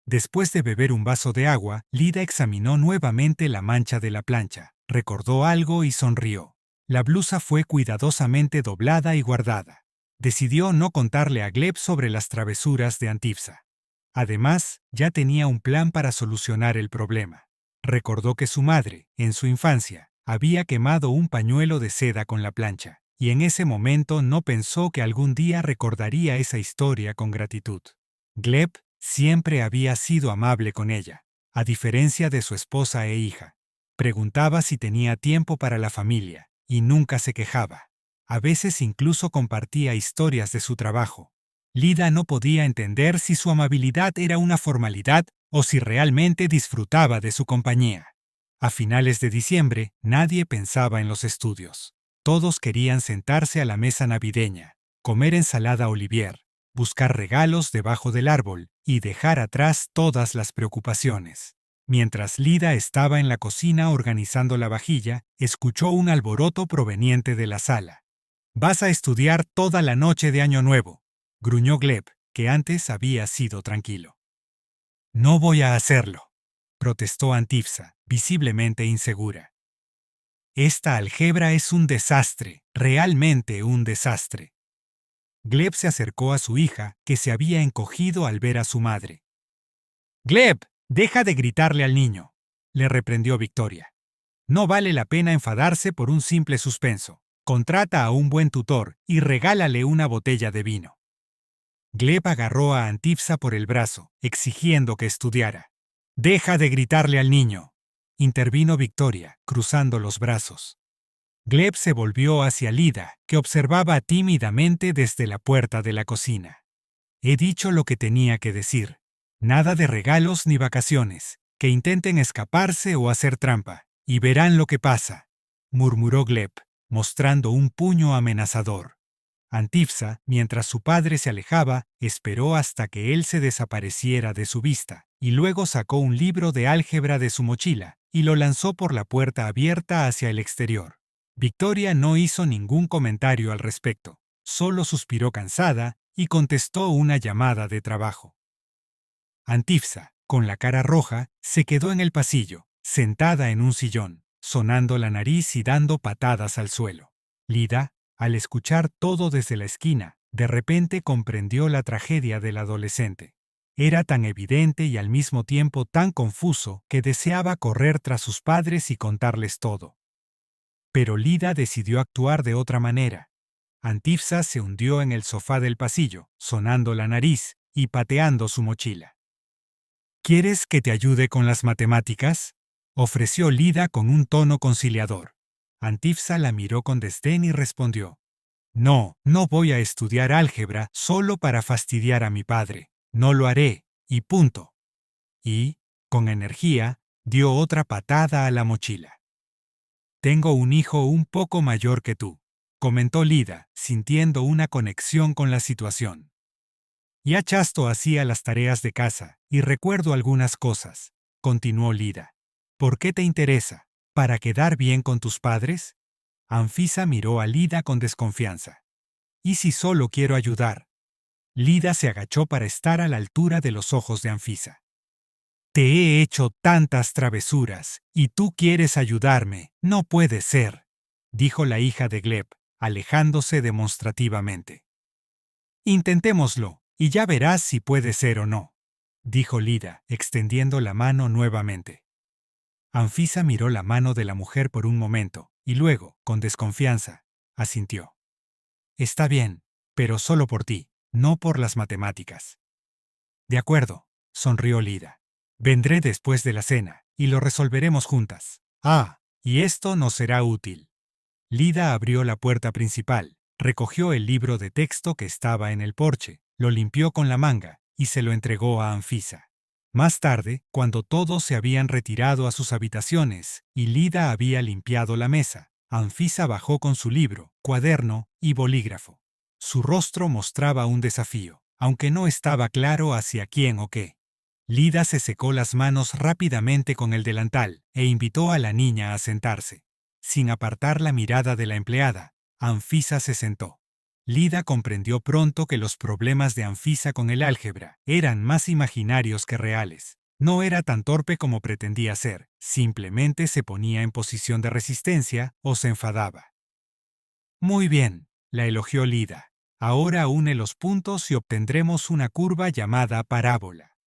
Después de beber un vaso de agua, Lida examinó nuevamente la mancha de la plancha, recordó algo y sonrió. La blusa fue cuidadosamente doblada y guardada. Decidió no contarle a Gleb sobre las travesuras de Antifsa. Además, ya tenía un plan para solucionar el problema. Recordó que su madre, en su infancia, había quemado un pañuelo de seda con la plancha, y en ese momento no pensó que algún día recordaría esa historia con gratitud. Gleb siempre había sido amable con ella, a diferencia de su esposa e hija. Preguntaba si tenía tiempo para la familia, y nunca se quejaba. A veces incluso compartía historias de su trabajo. Lida no podía entender si su amabilidad era una formalidad o si realmente disfrutaba de su compañía. A finales de diciembre, nadie pensaba en los estudios. Todos querían sentarse a la mesa navideña, comer ensalada Olivier, buscar regalos debajo del árbol y dejar atrás todas las preocupaciones. Mientras Lida estaba en la cocina organizando la vajilla, escuchó un alboroto proveniente de la sala. «Vas a estudiar toda la noche de Año Nuevo», gruñó Gleb, que antes había sido tranquilo. «No voy a hacerlo», protestó Antifsa, visiblemente insegura. «Esta álgebra es un desastre, realmente un desastre». Gleb se acercó a su hija, que se había encogido al ver a su madre. «Gleb, deja de gritarle al niño», le reprendió Victoria. «No vale la pena enfadarse por un simple suspenso. Contrata a un buen tutor y regálale una botella de vino». Gleb agarró a Antifsa por el brazo, exigiendo que estudiara. «Deja de gritarle al niño». intervino Victoria, cruzando los brazos. Gleb se volvió hacia Lida, que observaba tímidamente desde la puerta de la cocina. He dicho lo que tenía que decir. Nada de regalos ni vacaciones, que intenten escaparse o hacer trampa, y verán lo que pasa, murmuró Gleb, mostrando un puño amenazador. Antifsa, mientras su padre se alejaba, esperó hasta que él se desapareciera de su vista, y luego sacó un libro de álgebra de su mochila y lo lanzó por la puerta abierta hacia el exterior. Victoria no hizo ningún comentario al respecto, solo suspiró cansada y contestó una llamada de trabajo. Antifsa, con la cara roja, se quedó en el pasillo, sentada en un sillón, sonando la nariz y dando patadas al suelo. Lida, al escuchar todo desde la esquina, de repente comprendió la tragedia del adolescente. Era tan evidente y al mismo tiempo tan confuso que deseaba correr tras sus padres y contarles todo. Pero Lida decidió actuar de otra manera. Antifsa se hundió en el sofá del pasillo, sonando la nariz y pateando su mochila. ¿Quieres que te ayude con las matemáticas?, ofreció Lida con un tono conciliador. Antifsa la miró con desdén y respondió: No, no voy a estudiar álgebra solo para fastidiar a mi padre. No lo haré, y punto. Y, con energía, dio otra patada a la mochila. Tengo un hijo un poco mayor que tú, comentó Lida, sintiendo una conexión con la situación. Ya Chasto hacía las tareas de casa, y recuerdo algunas cosas, continuó Lida. ¿Por qué te interesa? ¿Para quedar bien con tus padres? Anfisa miró a Lida con desconfianza. ¿Y si solo quiero ayudar? Lida se agachó para estar a la altura de los ojos de Anfisa. Te he hecho tantas travesuras, y tú quieres ayudarme. No puede ser, dijo la hija de Gleb, alejándose demostrativamente. Intentémoslo, y ya verás si puede ser o no, dijo Lida, extendiendo la mano nuevamente. Anfisa miró la mano de la mujer por un momento, y luego, con desconfianza, asintió. Está bien, pero solo por ti, no por las matemáticas. De acuerdo, sonrió Lida. Vendré después de la cena, y lo resolveremos juntas. Ah, y esto nos será útil. Lida abrió la puerta principal, recogió el libro de texto que estaba en el porche, lo limpió con la manga y se lo entregó a Anfisa. Más tarde, cuando todos se habían retirado a sus habitaciones y Lida había limpiado la mesa, Anfisa bajó con su libro, cuaderno y bolígrafo. Su rostro mostraba un desafío, aunque no estaba claro hacia quién o qué. Lida se secó las manos rápidamente con el delantal e invitó a la niña a sentarse. Sin apartar la mirada de la empleada, Anfisa se sentó. Lida comprendió pronto que los problemas de Anfisa con el álgebra eran más imaginarios que reales. No era tan torpe como pretendía ser, simplemente se ponía en posición de resistencia o se enfadaba. Muy bien, la elogió Lida. Ahora une los puntos y obtendremos una curva llamada parábola.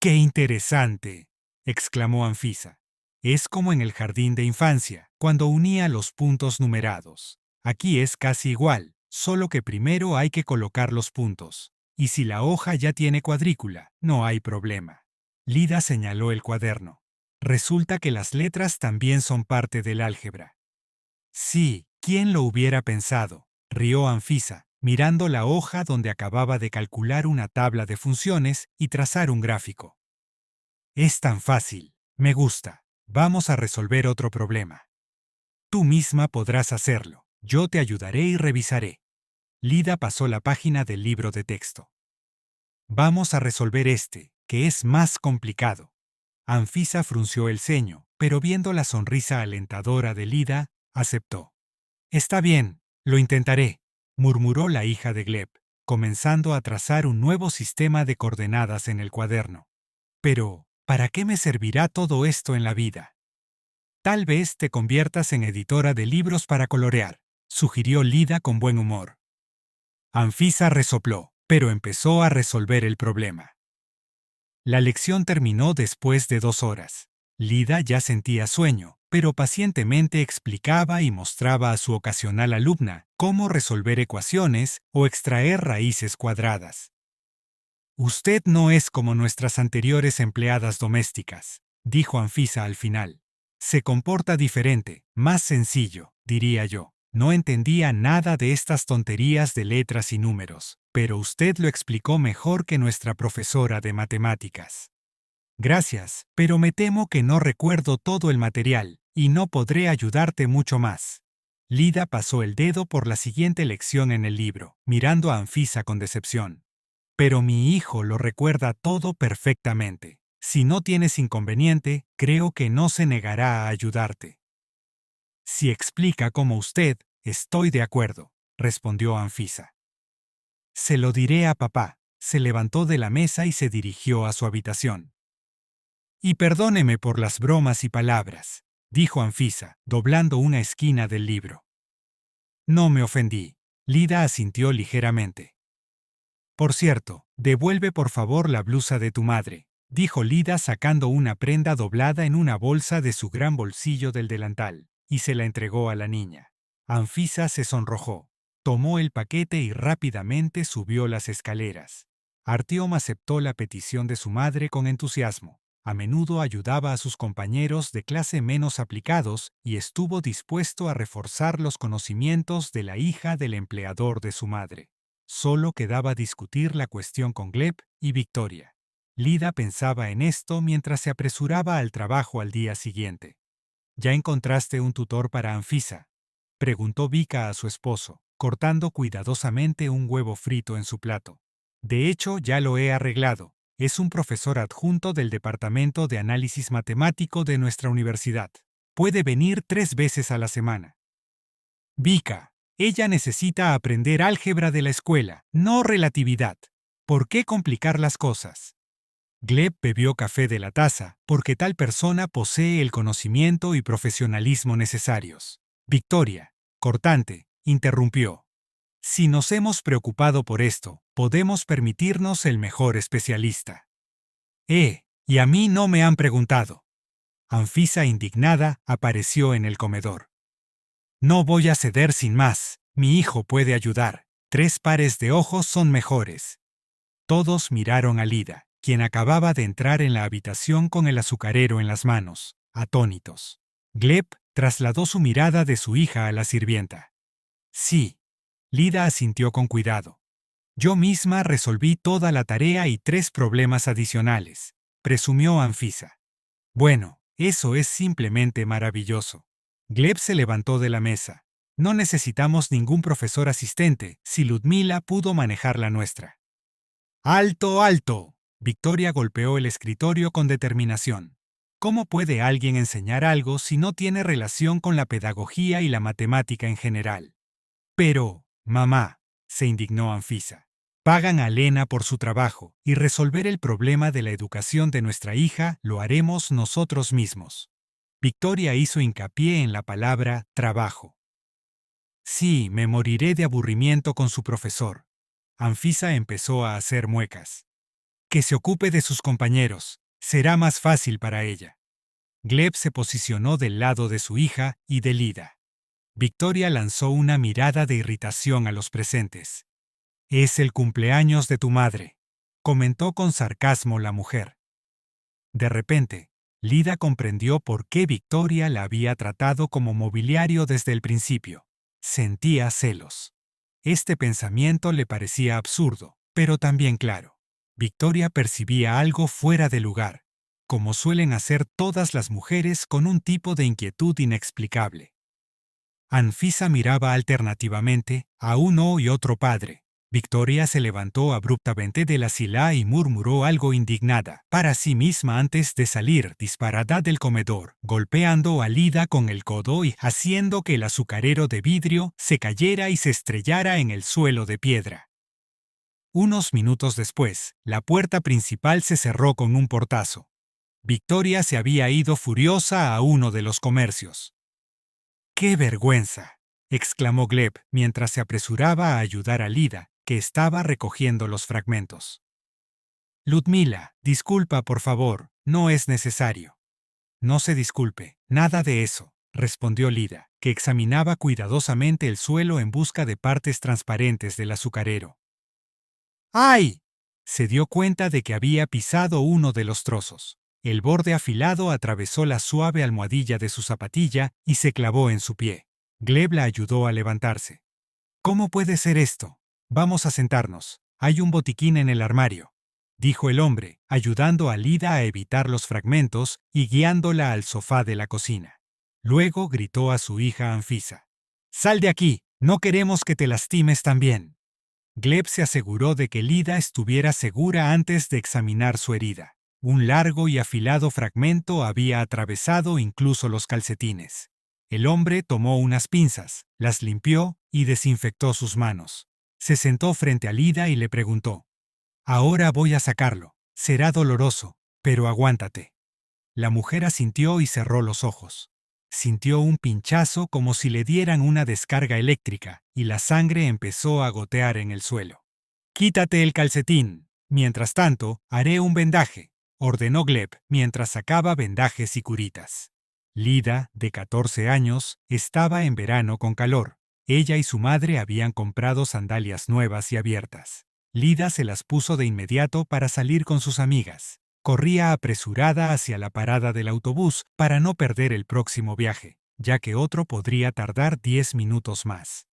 ¡Qué interesante!, exclamó Anfisa. Es como en el jardín de infancia, cuando unía los puntos numerados. Aquí es casi igual, solo que primero hay que colocar los puntos. Y si la hoja ya tiene cuadrícula, no hay problema. Lida señaló el cuaderno. Resulta que las letras también son parte del álgebra. Sí, ¿quién lo hubiera pensado?, rió Anfisa, mirando la hoja donde acababa de calcular una tabla de funciones y trazar un gráfico. Es tan fácil. Me gusta. Vamos a resolver otro problema. Tú misma podrás hacerlo. Yo te ayudaré y revisaré. Lida pasó la página del libro de texto. Vamos a resolver este, que es más complicado. Anfisa frunció el ceño, pero viendo la sonrisa alentadora de Lida, aceptó. Está bien, lo intentaré, murmuró la hija de Gleb, comenzando a trazar un nuevo sistema de coordenadas en el cuaderno. Pero, ¿para qué me servirá todo esto en la vida? Tal vez te conviertas en editora de libros para colorear, sugirió Lida con buen humor. Anfisa resopló, pero empezó a resolver el problema. La lección terminó después de 2 horas. Lida ya sentía sueño, pero pacientemente explicaba y mostraba a su ocasional alumna cómo resolver ecuaciones o extraer raíces cuadradas. Usted no es como nuestras anteriores empleadas domésticas, dijo Anfisa al final. Se comporta diferente, más sencillo, diría yo. No entendía nada de estas tonterías de letras y números, pero usted lo explicó mejor que nuestra profesora de matemáticas. Gracias, pero me temo que no recuerdo todo el material, y no podré ayudarte mucho más. Lida pasó el dedo por la siguiente lección en el libro, mirando a Anfisa con decepción. Pero mi hijo lo recuerda todo perfectamente. Si no tienes inconveniente, creo que no se negará a ayudarte. Si explica como usted, estoy de acuerdo, respondió Anfisa. Se lo diré a papá. Se levantó de la mesa y se dirigió a su habitación. Y perdóneme por las bromas y palabras, dijo Anfisa, doblando una esquina del libro. No me ofendí. Lida asintió ligeramente. Por cierto, devuelve por favor la blusa de tu madre, dijo Lida sacando una prenda doblada en una bolsa de su gran bolsillo del delantal, y se la entregó a la niña. Anfisa se sonrojó, tomó el paquete y rápidamente subió las escaleras. Artyom aceptó la petición de su madre con entusiasmo. A menudo ayudaba a sus compañeros de clase menos aplicados y estuvo dispuesto a reforzar los conocimientos de la hija del empleador de su madre. Solo quedaba discutir la cuestión con Gleb y Victoria. Lida pensaba en esto mientras se apresuraba al trabajo al día siguiente. ¿Ya encontraste un tutor para Anfisa?, preguntó Vika a su esposo, cortando cuidadosamente un huevo frito en su plato. De hecho, ya lo he arreglado. Es un profesor adjunto del Departamento de Análisis Matemático de nuestra universidad. Puede venir 3 veces a la semana. Vika, ella necesita aprender álgebra de la escuela, no relatividad. ¿Por qué complicar las cosas? Gleb bebió café de la taza, porque tal persona posee el conocimiento y profesionalismo necesarios. Victoria, cortante, interrumpió. Si nos hemos preocupado por esto, podemos permitirnos el mejor especialista. Y a mí no me han preguntado. Anfisa, indignada, apareció en el comedor. No voy a ceder sin más. Mi hijo puede ayudar. 3 pares de ojos son mejores. Todos miraron a Lida, quien acababa de entrar en la habitación con el azucarero en las manos, atónitos. Gleb trasladó su mirada de su hija a la sirvienta. Sí. Lida asintió con cuidado. Yo misma resolví toda la tarea y 3 problemas adicionales, presumió Anfisa. Bueno, eso es simplemente maravilloso. Gleb se levantó de la mesa. No necesitamos ningún profesor asistente, si Ludmila pudo manejar la nuestra. ¡Alto, alto! Victoria golpeó el escritorio con determinación. ¿Cómo puede alguien enseñar algo si no tiene relación con la pedagogía y la matemática en general? Pero, mamá, se indignó Anfisa. Pagan a Lena por su trabajo, y resolver el problema de la educación de nuestra hija lo haremos nosotros mismos. Victoria hizo hincapié en la palabra trabajo. Sí, me moriré de aburrimiento con su profesor. Anfisa empezó a hacer muecas. Que se ocupe de sus compañeros. Será más fácil para ella. Gleb se posicionó del lado de su hija y de Lida. Victoria lanzó una mirada de irritación a los presentes. Es el cumpleaños de tu madre, comentó con sarcasmo la mujer. De repente, Lida comprendió por qué Victoria la había tratado como mobiliario desde el principio. Sentía celos. Este pensamiento le parecía absurdo, pero también claro. Victoria percibía algo fuera de lugar, como suelen hacer todas las mujeres con un tipo de inquietud inexplicable. Anfisa miraba alternativamente a uno y otro padre. Victoria se levantó abruptamente de la silla y murmuró algo indignada para sí misma antes de salir disparada del comedor, golpeando a Lida con el codo y haciendo que el azucarero de vidrio se cayera y se estrellara en el suelo de piedra. Unos minutos después, la puerta principal se cerró con un portazo. Victoria se había ido furiosa a uno de los comercios. ¡Qué vergüenza!, exclamó Gleb mientras se apresuraba a ayudar a Lida, que estaba recogiendo los fragmentos. Ludmila, disculpa, por favor, no es necesario. No se disculpe, nada de eso, respondió Lida, que examinaba cuidadosamente el suelo en busca de partes transparentes del azucarero. ¡Ay! Se dio cuenta de que había pisado uno de los trozos. El borde afilado atravesó la suave almohadilla de su zapatilla y se clavó en su pie. Gleb la ayudó a levantarse. «¿Cómo puede ser esto? Vamos a sentarnos. Hay un botiquín en el armario», dijo el hombre, ayudando a Lida a evitar los fragmentos y guiándola al sofá de la cocina. Luego gritó a su hija Anfisa: «¡Sal de aquí! No queremos que te lastimes también». Gleb se aseguró de que Lida estuviera segura antes de examinar su herida. Un largo y afilado fragmento había atravesado incluso los calcetines. El hombre tomó unas pinzas, las limpió y desinfectó sus manos. Se sentó frente a Lida y le preguntó: «Ahora voy a sacarlo. Será doloroso, pero aguántate». La mujer asintió y cerró los ojos. Sintió un pinchazo como si le dieran una descarga eléctrica y la sangre empezó a gotear en el suelo. «Quítate el calcetín. Mientras tanto, haré un vendaje», ordenó Gleb mientras sacaba vendajes y curitas. Lida, de 14 años, estaba en verano con calor. Ella y su madre habían comprado sandalias nuevas y abiertas. Lida se las puso de inmediato para salir con sus amigas. Corría apresurada hacia la parada del autobús para no perder el próximo viaje, ya que otro podría tardar 10 minutos más.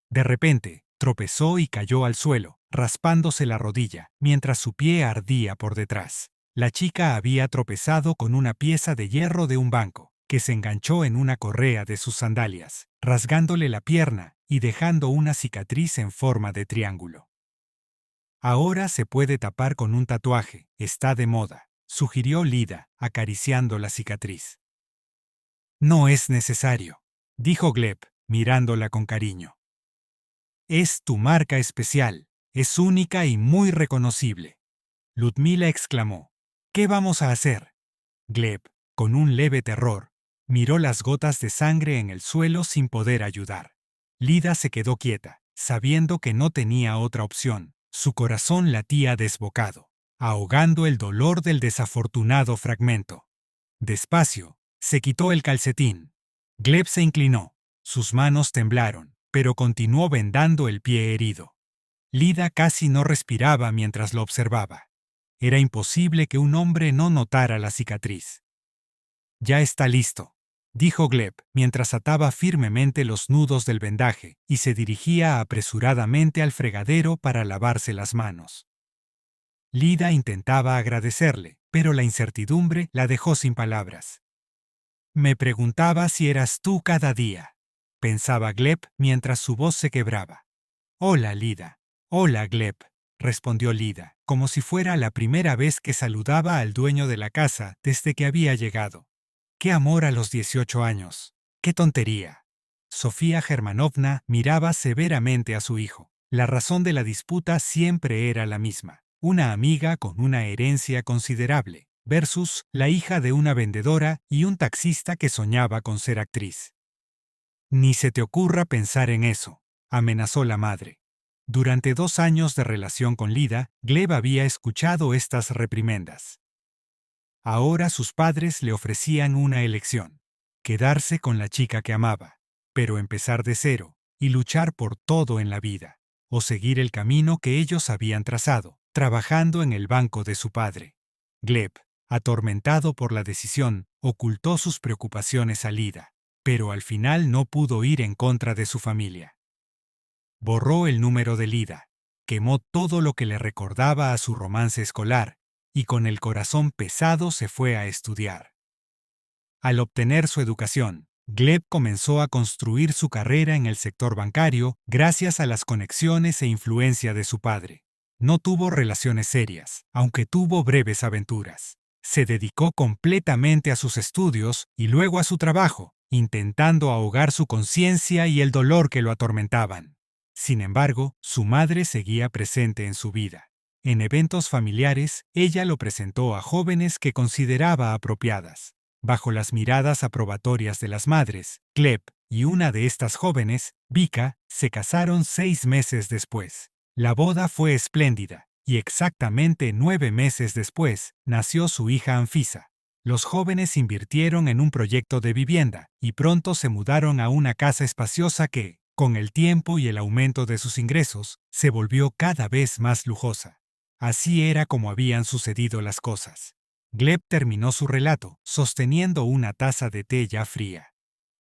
De repente, tropezó y cayó al suelo, raspándose la rodilla, mientras su pie ardía por detrás. La chica había tropezado con una pieza de hierro de un banco, que se enganchó en una correa de sus sandalias, rasgándole la pierna y dejando una cicatriz en forma de triángulo. «Ahora se puede tapar con un tatuaje, está de moda», sugirió Lida, acariciando la cicatriz. «No es necesario», dijo Gleb, mirándola con cariño. «Es tu marca especial, es única y muy reconocible». Ludmila exclamó: «¿Qué vamos a hacer?». Gleb, con un leve terror, miró las gotas de sangre en el suelo sin poder ayudar. Lida se quedó quieta, sabiendo que no tenía otra opción. Su corazón latía desbocado, ahogando el dolor del desafortunado fragmento. Despacio, se quitó el calcetín. Gleb se inclinó. Sus manos temblaron, pero continuó vendando el pie herido. Lida casi no respiraba mientras lo observaba. Era imposible que un hombre no notara la cicatriz. «Ya está listo», dijo Gleb mientras ataba firmemente los nudos del vendaje y se dirigía apresuradamente al fregadero para lavarse las manos. Lida intentaba agradecerle, pero la incertidumbre la dejó sin palabras. «Me preguntaba si eras tú cada día», pensaba Gleb mientras su voz se quebraba. «Hola, Lida». «Hola, Gleb», respondió Lida, como si fuera la primera vez que saludaba al dueño de la casa desde que había llegado. «Qué amor a los 18 años. ¡Qué tontería!». Sofía Germanovna miraba severamente a su hijo. La razón de la disputa siempre era la misma: una amiga con una herencia considerable versus la hija de una vendedora y un taxista que soñaba con ser actriz. «Ni se te ocurra pensar en eso», amenazó la madre. Durante 2 años de relación con Lida, Gleb había escuchado estas reprimendas. Ahora sus padres le ofrecían una elección: quedarse con la chica que amaba, pero empezar de cero y luchar por todo en la vida, o seguir el camino que ellos habían trazado, trabajando en el banco de su padre. Gleb, atormentado por la decisión, ocultó sus preocupaciones a Lida, pero al final no pudo ir en contra de su familia. Borró el número de Lida, quemó todo lo que le recordaba a su romance escolar, y con el corazón pesado se fue a estudiar. Al obtener su educación, Gleb comenzó a construir su carrera en el sector bancario gracias a las conexiones e influencia de su padre. No tuvo relaciones serias, aunque tuvo breves aventuras. Se dedicó completamente a sus estudios y luego a su trabajo, intentando ahogar su conciencia y el dolor que lo atormentaban. Sin embargo, su madre seguía presente en su vida. En eventos familiares, ella lo presentó a jóvenes que consideraba apropiadas. Bajo las miradas aprobatorias de las madres, Gleb y una de estas jóvenes, Vika, se casaron 6 meses después. La boda fue espléndida, y exactamente 9 meses después nació su hija Anfisa. Los jóvenes invirtieron en un proyecto de vivienda y pronto se mudaron a una casa espaciosa que, con el tiempo y el aumento de sus ingresos, se volvió cada vez más lujosa. Así era como habían sucedido las cosas. Gleb terminó su relato, sosteniendo una taza de té ya fría.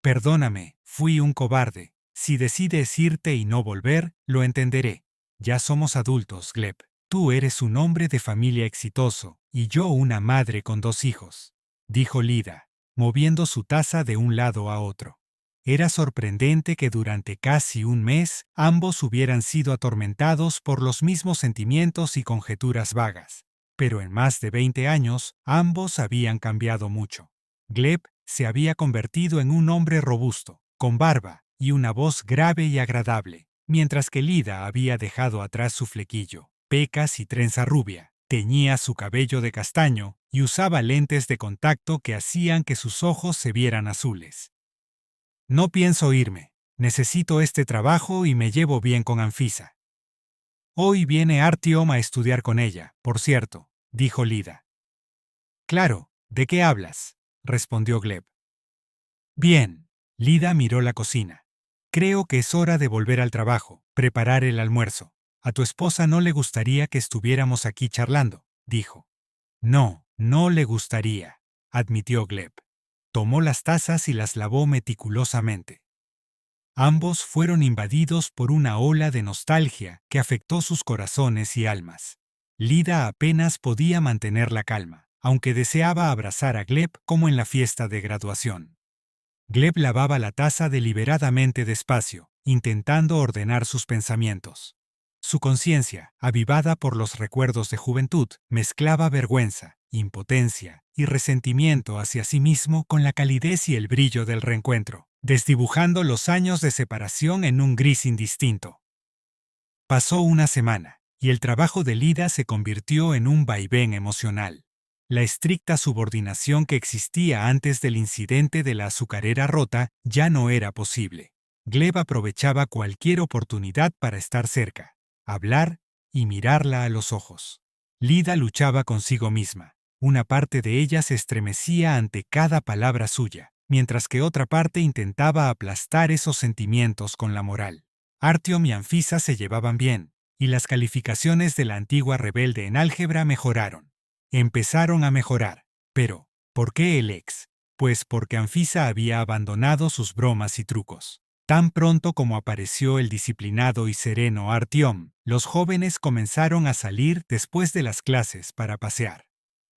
Perdóname, fui un cobarde. Si decides irte y no volver, lo entenderé. Ya somos adultos, Gleb. Tú eres un hombre de familia exitoso, y yo una madre con 2 hijos, dijo Lida, moviendo su taza de un lado a otro. Era sorprendente que durante casi un mes ambos hubieran sido atormentados por los mismos sentimientos y conjeturas vagas. Pero en más de 20 años, ambos habían cambiado mucho. Gleb se había convertido en un hombre robusto, con barba y una voz grave y agradable, mientras que Lida había dejado atrás su flequillo, pecas y trenza rubia, teñía su cabello de castaño y usaba lentes de contacto que hacían que sus ojos se vieran azules. No pienso irme. Necesito este trabajo y me llevo bien con Anfisa. Hoy viene Artyom a estudiar con ella, por cierto, dijo Lida. Claro, ¿de qué hablas?, respondió Gleb. Bien. Lida miró la cocina. Creo que es hora de volver al trabajo, preparar el almuerzo. A tu esposa no le gustaría que estuviéramos aquí charlando, dijo. No, no le gustaría, admitió Gleb. Tomó las tazas y las lavó meticulosamente. Ambos fueron invadidos por una ola de nostalgia que afectó sus corazones y almas. Lida apenas podía mantener la calma, aunque deseaba abrazar a Gleb como en la fiesta de graduación. Gleb lavaba la taza deliberadamente despacio, intentando ordenar sus pensamientos. Su conciencia, avivada por los recuerdos de juventud, mezclaba vergüenza, impotencia y resentimiento hacia sí mismo con la calidez y el brillo del reencuentro, desdibujando los años de separación en un gris indistinto. Pasó una semana, y el trabajo de Lida se convirtió en un vaivén emocional. La estricta subordinación que existía antes del incidente de la azucarera rota ya no era posible. Gleb aprovechaba cualquier oportunidad para estar cerca, hablar y mirarla a los ojos. Lida luchaba consigo misma. Una parte de ella se estremecía ante cada palabra suya, mientras que otra parte intentaba aplastar esos sentimientos con la moral. Artyom y Anfisa se llevaban bien, y las calificaciones de la antigua rebelde en álgebra mejoraron. Empezaron a mejorar. Pero, ¿por qué el ex? Pues porque Anfisa había abandonado sus bromas y trucos. Tan pronto como apareció el disciplinado y sereno Artyom, los jóvenes comenzaron a salir después de las clases para pasear.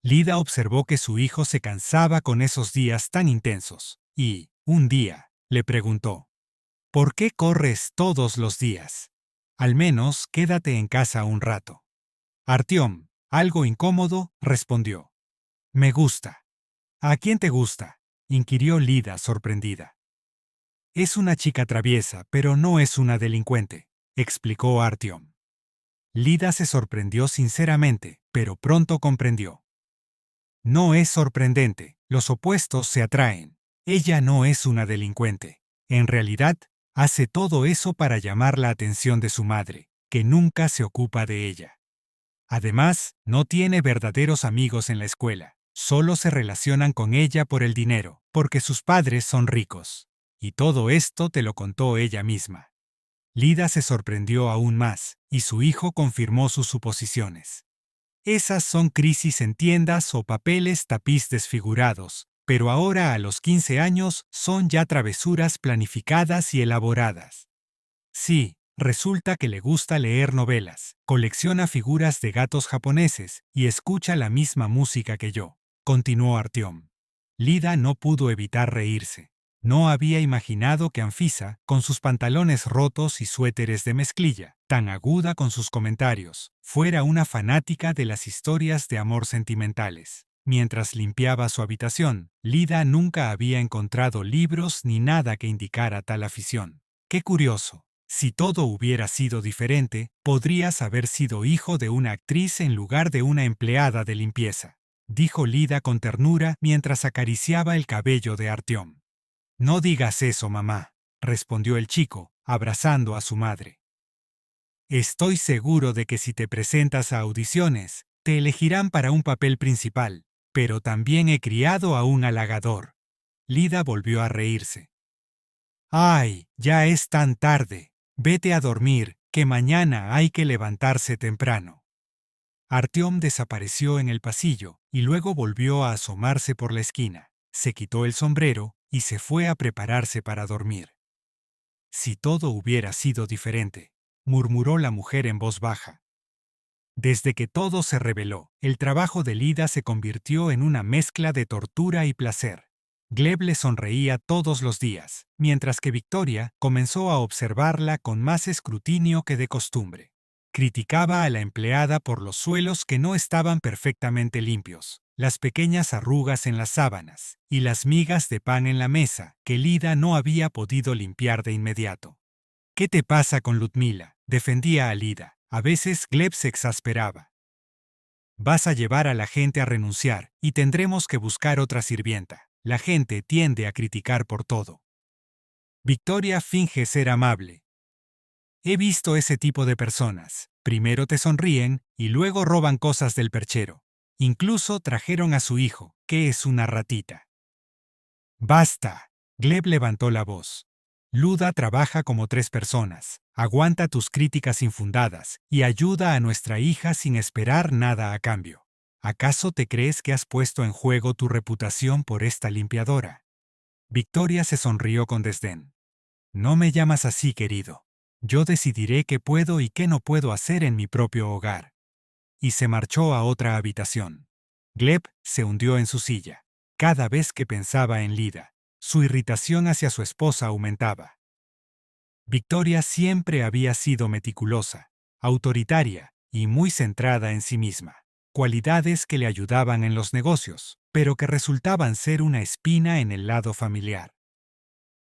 Lida observó que su hijo se cansaba con esos días tan intensos, y, un día, le preguntó: ¿por qué corres todos los días? Al menos quédate en casa un rato. Artyom, algo incómodo, respondió: me gusta. ¿A quién te gusta?, inquirió Lida sorprendida. Es una chica traviesa, pero no es una delincuente, explicó Artyom. Lida se sorprendió sinceramente, pero pronto comprendió. No es sorprendente, los opuestos se atraen. Ella no es una delincuente. En realidad, hace todo eso para llamar la atención de su madre, que nunca se ocupa de ella. Además, no tiene verdaderos amigos en la escuela. Solo se relacionan con ella por el dinero, porque sus padres son ricos. Y todo esto te lo contó ella misma. Lida se sorprendió aún más, y su hijo confirmó sus suposiciones. Esas son crisis en tiendas o papeles tapiz desfigurados, pero ahora a los 15 años son ya travesuras planificadas y elaboradas. Sí, resulta que le gusta leer novelas, colecciona figuras de gatos japoneses y escucha la misma música que yo, continuó Artyom. Lida no pudo evitar reírse. No había imaginado que Anfisa, con sus pantalones rotos y suéteres de mezclilla, tan aguda con sus comentarios, fuera una fanática de las historias de amor sentimentales. Mientras limpiaba su habitación, Lida nunca había encontrado libros ni nada que indicara tal afición. ¡Qué curioso! Si todo hubiera sido diferente, podrías haber sido hijo de una actriz en lugar de una empleada de limpieza, dijo Lida con ternura mientras acariciaba el cabello de Artyom. No digas eso, mamá, respondió el chico, abrazando a su madre. Estoy seguro de que si te presentas a audiciones, te elegirán para un papel principal, pero también he criado a un halagador. Lida volvió a reírse. ¡Ay, ya es tan tarde! Vete a dormir, que mañana hay que levantarse temprano. Artyom desapareció en el pasillo y luego volvió a asomarse por la esquina. Se quitó el sombrero y se fue a prepararse para dormir. Si todo hubiera sido diferente, murmuró la mujer en voz baja. Desde que todo se reveló, el trabajo de Lida se convirtió en una mezcla de tortura y placer. Gleb le sonreía todos los días, mientras que Victoria comenzó a observarla con más escrutinio que de costumbre. Criticaba a la empleada por los suelos que no estaban perfectamente limpios, las pequeñas arrugas en las sábanas y las migas de pan en la mesa que Lida no había podido limpiar de inmediato. ¿Qué te pasa con Ludmila?, defendía a Lida. A veces Gleb se exasperaba. Vas a llevar a la gente a renunciar y tendremos que buscar otra sirvienta. La gente tiende a criticar por todo. Victoria finge ser amable. He visto ese tipo de personas. Primero te sonríen y luego roban cosas del perchero. Incluso trajeron a su hijo, que es una ratita. ¡Basta! Gleb levantó la voz. Luda trabaja como 3 personas, aguanta tus críticas infundadas y ayuda a nuestra hija sin esperar nada a cambio. ¿Acaso te crees que has puesto en juego tu reputación por esta limpiadora? Victoria se sonrió con desdén. No me llamas así, querido. Yo decidiré qué puedo y qué no puedo hacer en mi propio hogar. Y se marchó a otra habitación. Gleb se hundió en su silla. Cada vez que pensaba en Lida, su irritación hacia su esposa aumentaba. Victoria siempre había sido meticulosa, autoritaria y muy centrada en sí misma, cualidades que le ayudaban en los negocios, pero que resultaban ser una espina en el lado familiar.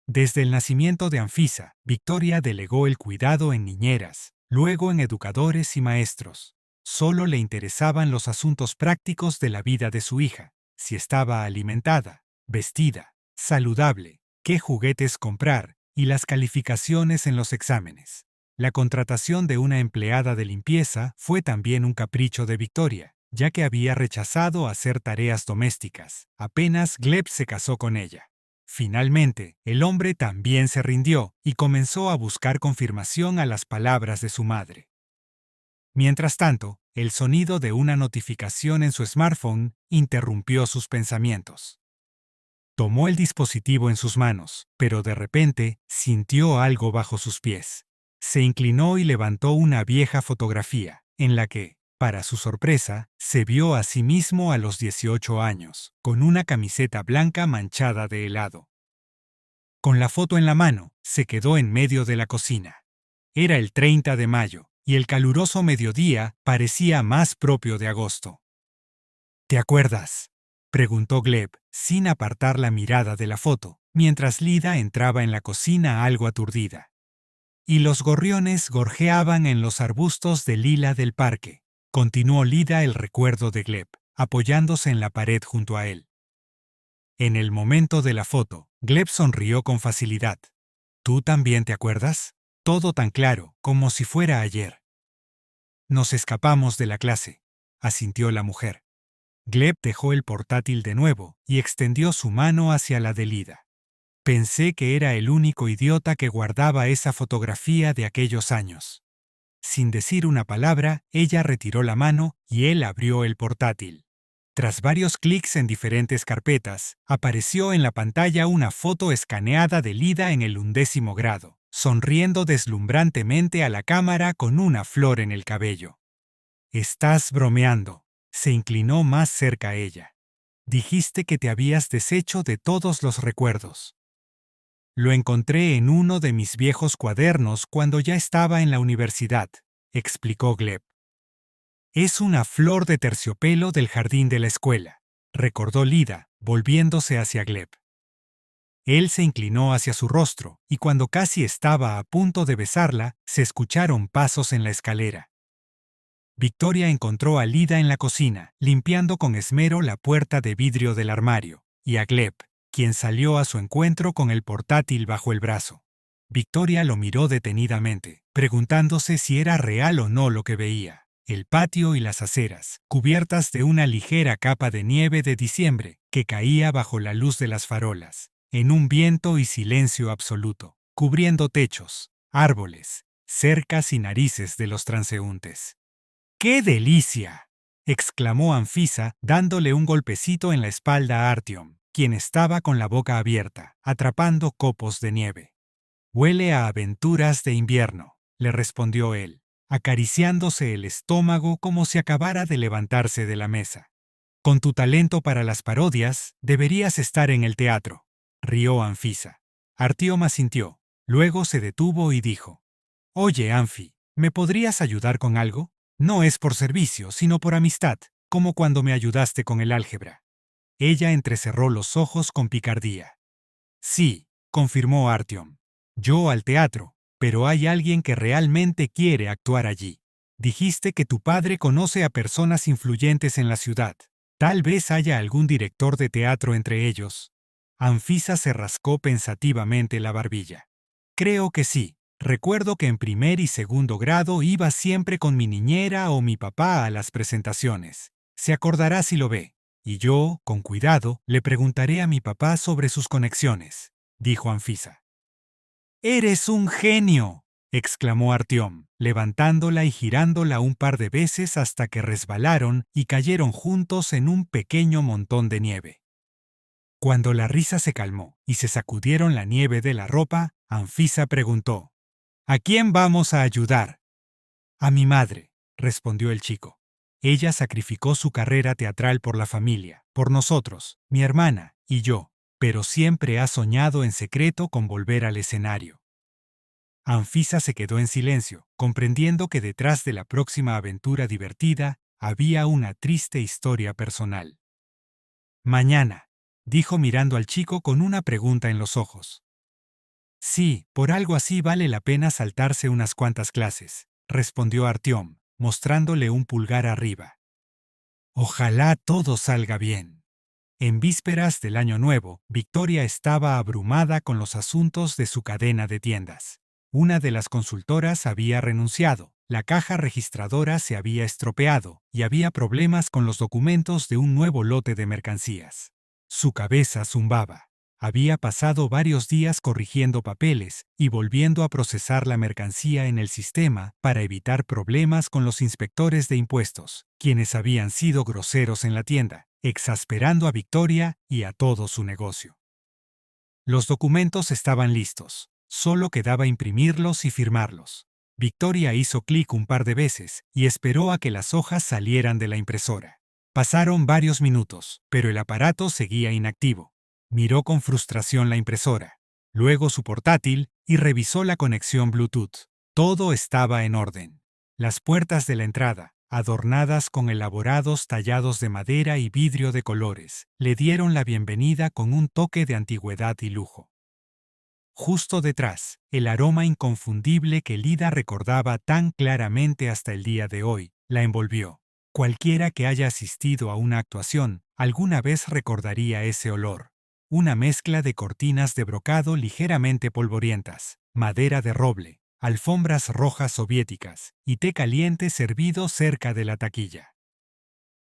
Desde el nacimiento de Anfisa, Victoria delegó el cuidado en niñeras, luego en educadores y maestros. Solo le interesaban los asuntos prácticos de la vida de su hija, si estaba alimentada, vestida, saludable, qué juguetes comprar y las calificaciones en los exámenes. La contratación de una empleada de limpieza fue también un capricho de Victoria, ya que había rechazado hacer tareas domésticas. Apenas Gleb se casó con ella. Finalmente, el hombre también se rindió y comenzó a buscar confirmación a las palabras de su madre. Mientras tanto, el sonido de una notificación en su smartphone interrumpió sus pensamientos. Tomó el dispositivo en sus manos, pero de repente sintió algo bajo sus pies. Se inclinó y levantó una vieja fotografía, en la que, para su sorpresa, se vio a sí mismo a los 18 años, con una camiseta blanca manchada de helado. Con la foto en la mano, se quedó en medio de la cocina. Era el 30 de mayo, y el caluroso mediodía parecía más propio de agosto. ¿Te acuerdas?, preguntó Gleb, sin apartar la mirada de la foto, mientras Lida entraba en la cocina algo aturdida. Y los gorriones gorjeaban en los arbustos de lila del parque. Continuó Lida el recuerdo de Gleb, apoyándose en la pared junto a él. En el momento de la foto, Gleb sonrió con facilidad. ¿Tú también te acuerdas? Todo tan claro, como si fuera ayer. Nos escapamos de la clase, asintió la mujer. Gleb dejó el portátil de nuevo y extendió su mano hacia la de Lida. Pensé que era el único idiota que guardaba esa fotografía de aquellos años. Sin decir una palabra, ella retiró la mano y él abrió el portátil. Tras varios clics en diferentes carpetas, apareció en la pantalla una foto escaneada de Lida en el 11º grado, sonriendo deslumbrantemente a la cámara con una flor en el cabello. «Estás bromeando». Se inclinó más cerca a ella. Dijiste que te habías deshecho de todos los recuerdos. Lo encontré en uno de mis viejos cuadernos cuando ya estaba en la universidad, explicó Gleb. Es una flor de terciopelo del jardín de la escuela, recordó Lida, volviéndose hacia Gleb. Él se inclinó hacia su rostro, y cuando casi estaba a punto de besarla, se escucharon pasos en la escalera. Victoria encontró a Lida en la cocina, limpiando con esmero la puerta de vidrio del armario, y a Gleb, quien salió a su encuentro con el portátil bajo el brazo. Victoria lo miró detenidamente, preguntándose si era real o no lo que veía. El patio y las aceras, cubiertas de una ligera capa de nieve de diciembre que caía bajo la luz de las farolas, en un viento y silencio absoluto, cubriendo techos, árboles, cercas y narices de los transeúntes. ¡Qué delicia!, exclamó Anfisa, dándole un golpecito en la espalda a Artyom, quien estaba con la boca abierta, atrapando copos de nieve. Huele a aventuras de invierno, le respondió él, acariciándose el estómago como si acabara de levantarse de la mesa. Con tu talento para las parodias, deberías estar en el teatro, rió Anfisa. Artyom asintió, luego se detuvo y dijo: Oye, Anfi, ¿me podrías ayudar con algo? No es por servicio, sino por amistad, como cuando me ayudaste con el álgebra. Ella entrecerró los ojos con picardía. Sí, confirmó Artyom. Yo al teatro, pero hay alguien que realmente quiere actuar allí. Dijiste que tu padre conoce a personas influyentes en la ciudad. Tal vez haya algún director de teatro entre ellos. Anfisa se rascó pensativamente la barbilla. Creo que sí. Recuerdo que en primer y segundo grado iba siempre con mi niñera o mi papá a las presentaciones. Se acordará si lo ve. Y yo, con cuidado, le preguntaré a mi papá sobre sus conexiones, dijo Anfisa. ¡Eres un genio!, exclamó Artyom, levantándola y girándola un par de veces hasta que resbalaron y cayeron juntos en un pequeño montón de nieve. Cuando la risa se calmó y se sacudieron la nieve de la ropa, Anfisa preguntó: ¿A quién vamos a ayudar? A mi madre, respondió el chico. Ella sacrificó su carrera teatral por la familia, por nosotros, mi hermana y yo, pero siempre ha soñado en secreto con volver al escenario. Anfisa se quedó en silencio, comprendiendo que detrás de la próxima aventura divertida había una triste historia personal. Mañana, dijo mirando al chico con una pregunta en los ojos. Sí, por algo así vale la pena saltarse unas cuantas clases, respondió Artyom, mostrándole un pulgar arriba. Ojalá todo salga bien. En vísperas del Año Nuevo, Victoria estaba abrumada con los asuntos de su cadena de tiendas. Una de las consultoras había renunciado, la caja registradora se había estropeado y había problemas con los documentos de un nuevo lote de mercancías. Su cabeza zumbaba. Había pasado varios días corrigiendo papeles y volviendo a procesar la mercancía en el sistema para evitar problemas con los inspectores de impuestos, quienes habían sido groseros en la tienda, exasperando a Victoria y a todo su negocio. Los documentos estaban listos, solo quedaba imprimirlos y firmarlos. Victoria hizo clic un par de veces y esperó a que las hojas salieran de la impresora. Pasaron varios minutos, pero el aparato seguía inactivo. Miró con frustración la impresora, luego su portátil y revisó la conexión Bluetooth. Todo estaba en orden. Las puertas de la entrada, adornadas con elaborados tallados de madera y vidrio de colores, le dieron la bienvenida con un toque de antigüedad y lujo. Justo detrás, el aroma inconfundible que Lida recordaba tan claramente hasta el día de hoy, la envolvió. Cualquiera que haya asistido a una actuación, alguna vez recordaría ese olor. Una mezcla de cortinas de brocado ligeramente polvorientas, madera de roble, alfombras rojas soviéticas y té caliente servido cerca de la taquilla.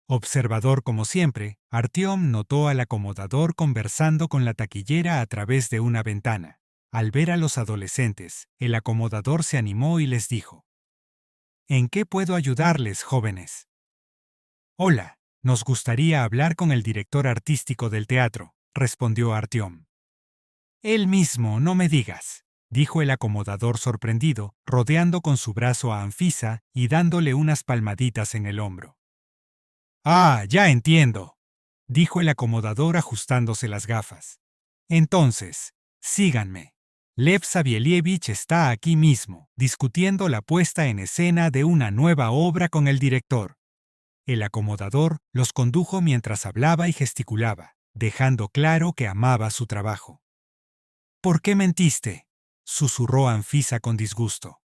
Observador como siempre, Artyom notó al acomodador conversando con la taquillera a través de una ventana. Al ver a los adolescentes, el acomodador se animó y les dijo: ¿En qué puedo ayudarles, jóvenes? Hola, nos gustaría hablar con el director artístico del teatro, respondió Artyom. Él mismo, no me digas, dijo el acomodador sorprendido, rodeando con su brazo a Anfisa y dándole unas palmaditas en el hombro. Ah, ya entiendo, dijo el acomodador ajustándose las gafas. Entonces, síganme. Lev Savielievich está aquí mismo, discutiendo la puesta en escena de una nueva obra con el director. El acomodador los condujo mientras hablaba y gesticulaba, dejando claro que amaba su trabajo. ¿Por qué mentiste?, susurró Anfisa con disgusto.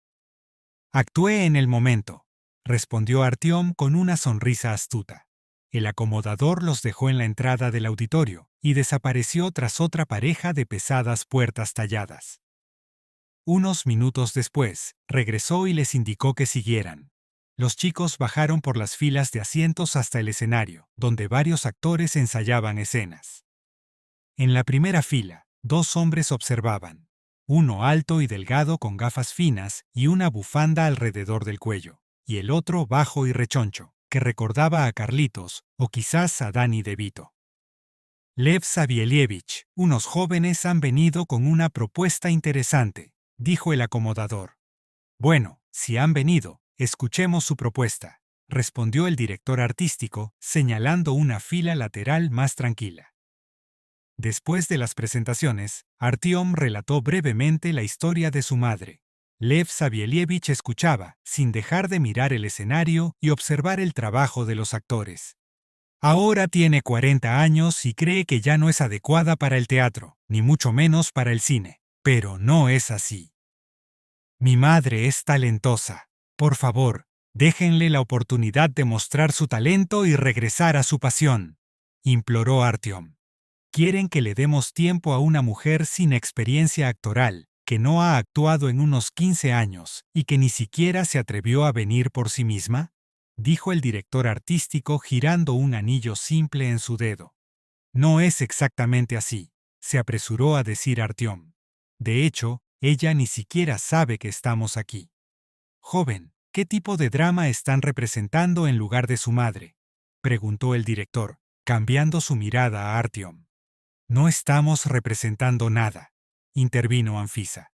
Actué en el momento, respondió Artyom con una sonrisa astuta. El acomodador los dejó en la entrada del auditorio y desapareció tras otra pareja de pesadas puertas talladas. Unos minutos después, regresó y les indicó que siguieran. Los chicos bajaron por las filas de asientos hasta el escenario, donde varios actores ensayaban escenas. En la primera fila, dos hombres observaban. Uno alto y delgado con gafas finas y una bufanda alrededor del cuello, y el otro bajo y rechoncho, que recordaba a Carlitos o quizás a Danny DeVito. Lev Savielievich, unos jóvenes han venido con una propuesta interesante, dijo el acomodador. Bueno, si han venido, escuchemos su propuesta, respondió el director artístico, señalando una fila lateral más tranquila. Después de las presentaciones, Artyom relató brevemente la historia de su madre. Lev Savielievich escuchaba, sin dejar de mirar el escenario y observar el trabajo de los actores. Ahora tiene 40 años y cree que ya no es adecuada para el teatro, ni mucho menos para el cine. Pero no es así. Mi madre es talentosa. Por favor, déjenle la oportunidad de mostrar su talento y regresar a su pasión, imploró Artyom. Quieren que le demos tiempo a una mujer sin experiencia actoral, que no ha actuado en unos 15 años y que ni siquiera se atrevió a venir por sí misma, dijo el director artístico girando un anillo simple en su dedo. No es exactamente así, se apresuró a decir Artyom. De hecho, ella ni siquiera sabe que estamos aquí. Joven, ¿qué tipo de drama están representando en lugar de su madre?, preguntó el director, cambiando su mirada a Artyom. No estamos representando nada, intervino Anfisa.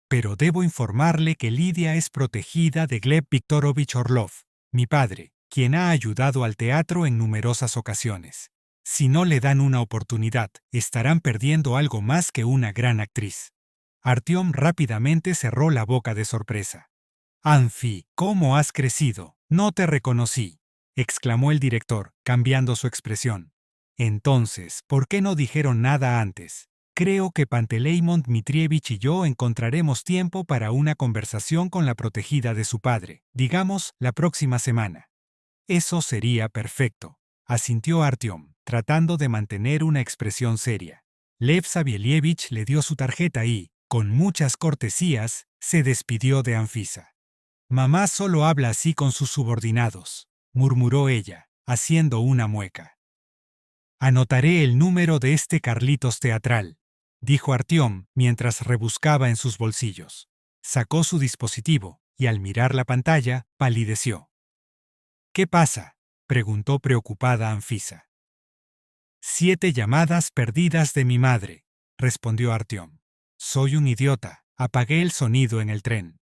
Pero debo informarle que Lidia es protegida de Gleb Viktorovich Orlov, mi padre, quien ha ayudado al teatro en numerosas ocasiones. Si no le dan una oportunidad, estarán perdiendo algo más que una gran actriz. Artyom rápidamente cerró la boca de sorpresa. Anfi, ¿cómo has crecido? No te reconocí, exclamó el director, cambiando su expresión. Entonces, ¿por qué no dijeron nada antes? Creo que Panteleimon Dmitrievich y yo encontraremos tiempo para una conversación con la protegida de su padre, digamos, la próxima semana. Eso sería perfecto, asintió Artyom, tratando de mantener una expresión seria. Lev Savielievich le dio su tarjeta y, con muchas cortesías, se despidió de Anfisa. Mamá solo habla así con sus subordinados, murmuró ella, haciendo una mueca. Anotaré el número de este Carlitos teatral, dijo Artyom mientras rebuscaba en sus bolsillos. Sacó su dispositivo y al mirar la pantalla, palideció. ¿Qué pasa?, preguntó preocupada Anfisa. 7 llamadas perdidas de mi madre, respondió Artyom. Soy un idiota, apagué el sonido en el tren.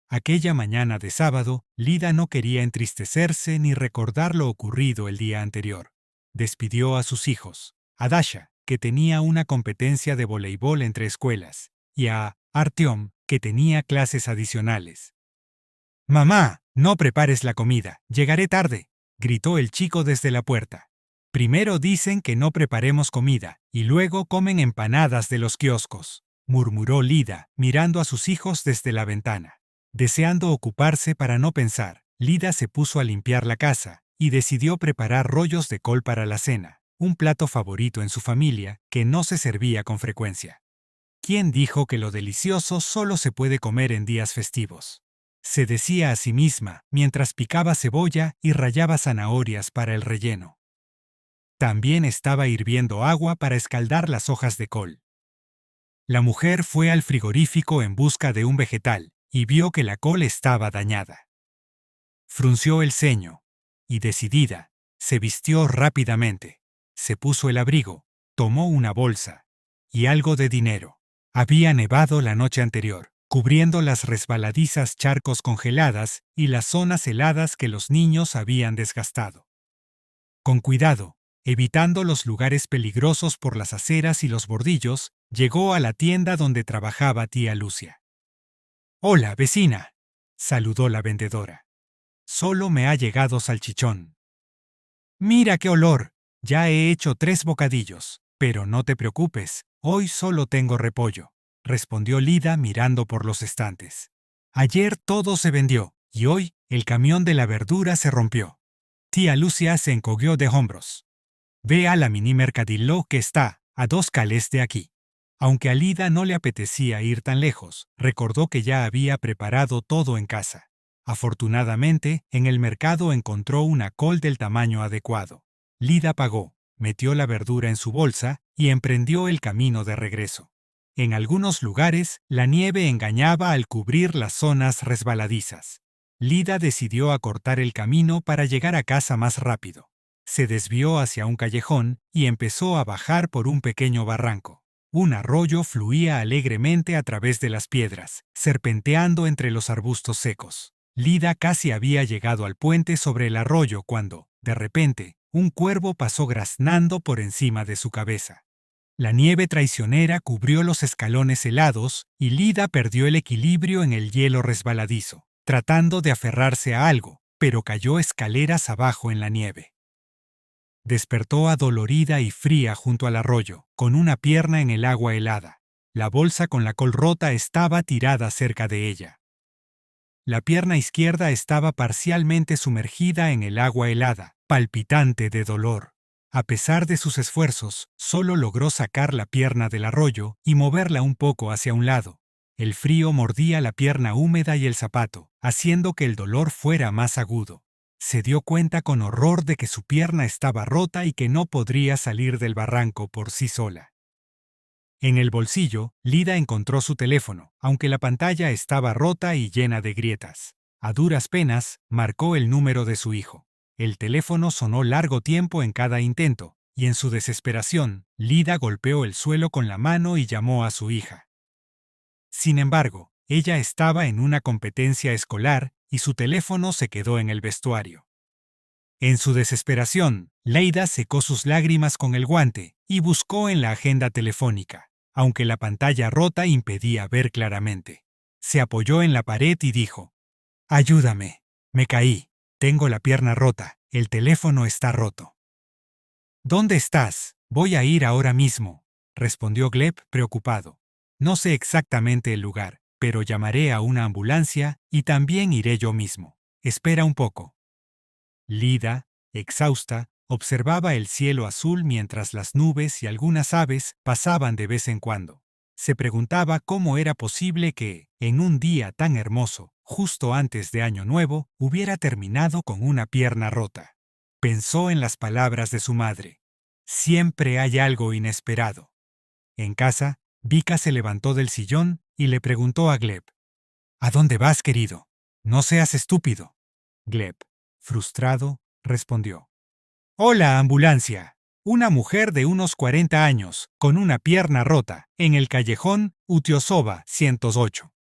Aquella mañana de sábado, Lida no quería entristecerse ni recordar lo ocurrido el día anterior. Despidió a sus hijos, a Dasha, que tenía una competencia de voleibol entre escuelas, y a Artyom, que tenía clases adicionales. «Mamá, no prepares la comida, llegaré tarde», gritó el chico desde la puerta. «Primero dicen que no preparemos comida, y luego comen empanadas de los kioscos», murmuró Lida, mirando a sus hijos desde la ventana. Deseando ocuparse para no pensar, Lida se puso a limpiar la casa y decidió preparar rollos de col para la cena, un plato favorito en su familia que no se servía con frecuencia. ¿Quién dijo que lo delicioso solo se puede comer en días festivos?, se decía a sí misma mientras picaba cebolla y rallaba zanahorias para el relleno. También estaba hirviendo agua para escaldar las hojas de col. La mujer fue al frigorífico en busca de un vegetal y vio que la col estaba dañada. Frunció el ceño y, decidida, se vistió rápidamente. Se puso el abrigo, tomó una bolsa y algo de dinero. Había nevado la noche anterior, cubriendo las resbaladizas charcos congeladas y las zonas heladas que los niños habían desgastado. Con cuidado, evitando los lugares peligrosos por las aceras y los bordillos, llegó a la tienda donde trabajaba tía Lucia. «Hola, vecina», saludó la vendedora. «Solo me ha llegado salchichón». «Mira qué olor, ya he hecho 3 bocadillos, pero no te preocupes, hoy solo tengo repollo», respondió Lida mirando por los estantes. «Ayer todo se vendió, y hoy el camión de la verdura se rompió». Tía Lucia se encogió de hombros. «Ve a la mini mercadillo que está a 2 calés de aquí». Aunque a Lida no le apetecía ir tan lejos, recordó que ya había preparado todo en casa. Afortunadamente, en el mercado encontró una col del tamaño adecuado. Lida pagó, metió la verdura en su bolsa y emprendió el camino de regreso. En algunos lugares, la nieve engañaba al cubrir las zonas resbaladizas. Lida decidió acortar el camino para llegar a casa más rápido. Se desvió hacia un callejón y empezó a bajar por un pequeño barranco. Un arroyo fluía alegremente a través de las piedras, serpenteando entre los arbustos secos. Lida casi había llegado al puente sobre el arroyo cuando, de repente, un cuervo pasó graznando por encima de su cabeza. La nieve traicionera cubrió los escalones helados y Lida perdió el equilibrio en el hielo resbaladizo, tratando de aferrarse a algo, pero cayó escaleras abajo en la nieve. Despertó adolorida y fría junto al arroyo, con una pierna en el agua helada. La bolsa con la col rota estaba tirada cerca de ella. La pierna izquierda estaba parcialmente sumergida en el agua helada, palpitante de dolor. A pesar de sus esfuerzos, solo logró sacar la pierna del arroyo y moverla un poco hacia un lado. El frío mordía la pierna húmeda y el zapato, haciendo que el dolor fuera más agudo. Se dio cuenta con horror de que su pierna estaba rota y que no podría salir del barranco por sí sola. En el bolsillo, Lida encontró su teléfono, aunque la pantalla estaba rota y llena de grietas. A duras penas, marcó el número de su hijo. El teléfono sonó largo tiempo en cada intento, y en su desesperación, Lida golpeó el suelo con la mano y llamó a su hija. Sin embargo, ella estaba en una competencia escolar y su teléfono se quedó en el vestuario. En su desesperación, Lida secó sus lágrimas con el guante y buscó en la agenda telefónica, aunque la pantalla rota impedía ver claramente. Se apoyó en la pared y dijo: «Ayúdame, me caí, tengo la pierna rota, el teléfono está roto». «¿Dónde estás? Voy a ir ahora mismo», respondió Gleb preocupado. «No sé exactamente el lugar, pero llamaré a una ambulancia y también iré yo mismo. Espera un poco». Lida, exhausta, observaba el cielo azul mientras las nubes y algunas aves pasaban de vez en cuando. Se preguntaba cómo era posible que, en un día tan hermoso, justo antes de Año Nuevo, hubiera terminado con una pierna rota. Pensó en las palabras de su madre. Siempre hay algo inesperado. En casa, Vika se levantó del sillón y le preguntó a Gleb: «¿A dónde vas, querido? No seas estúpido». Gleb, frustrado, respondió: «Hola, ambulancia. Una mujer de unos 40 años, con una pierna rota, en el callejón Utiosova 108.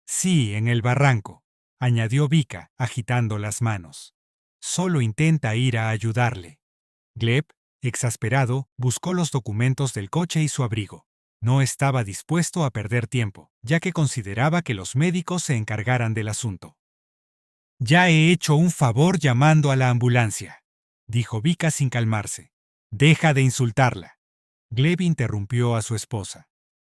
Sí, en el barranco», añadió Vika, agitando las manos. «Solo intenta ir a ayudarle». Gleb, exasperado, buscó los documentos del coche y su abrigo. No estaba dispuesto a perder tiempo, ya que consideraba que los médicos se encargaran del asunto. «Ya he hecho un favor llamando a la ambulancia», dijo Vika sin calmarse. «Deja de insultarla». Gleb interrumpió a su esposa.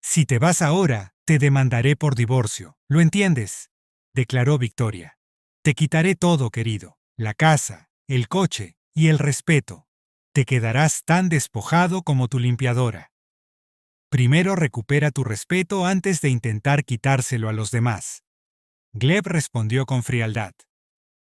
«Si te vas ahora, te demandaré por divorcio. ¿Lo entiendes?», declaró Victoria. «Te quitaré todo, querido. La casa, el coche y el respeto. Te quedarás tan despojado como tu limpiadora. Primero recupera tu respeto antes de intentar quitárselo a los demás». Gleb respondió con frialdad: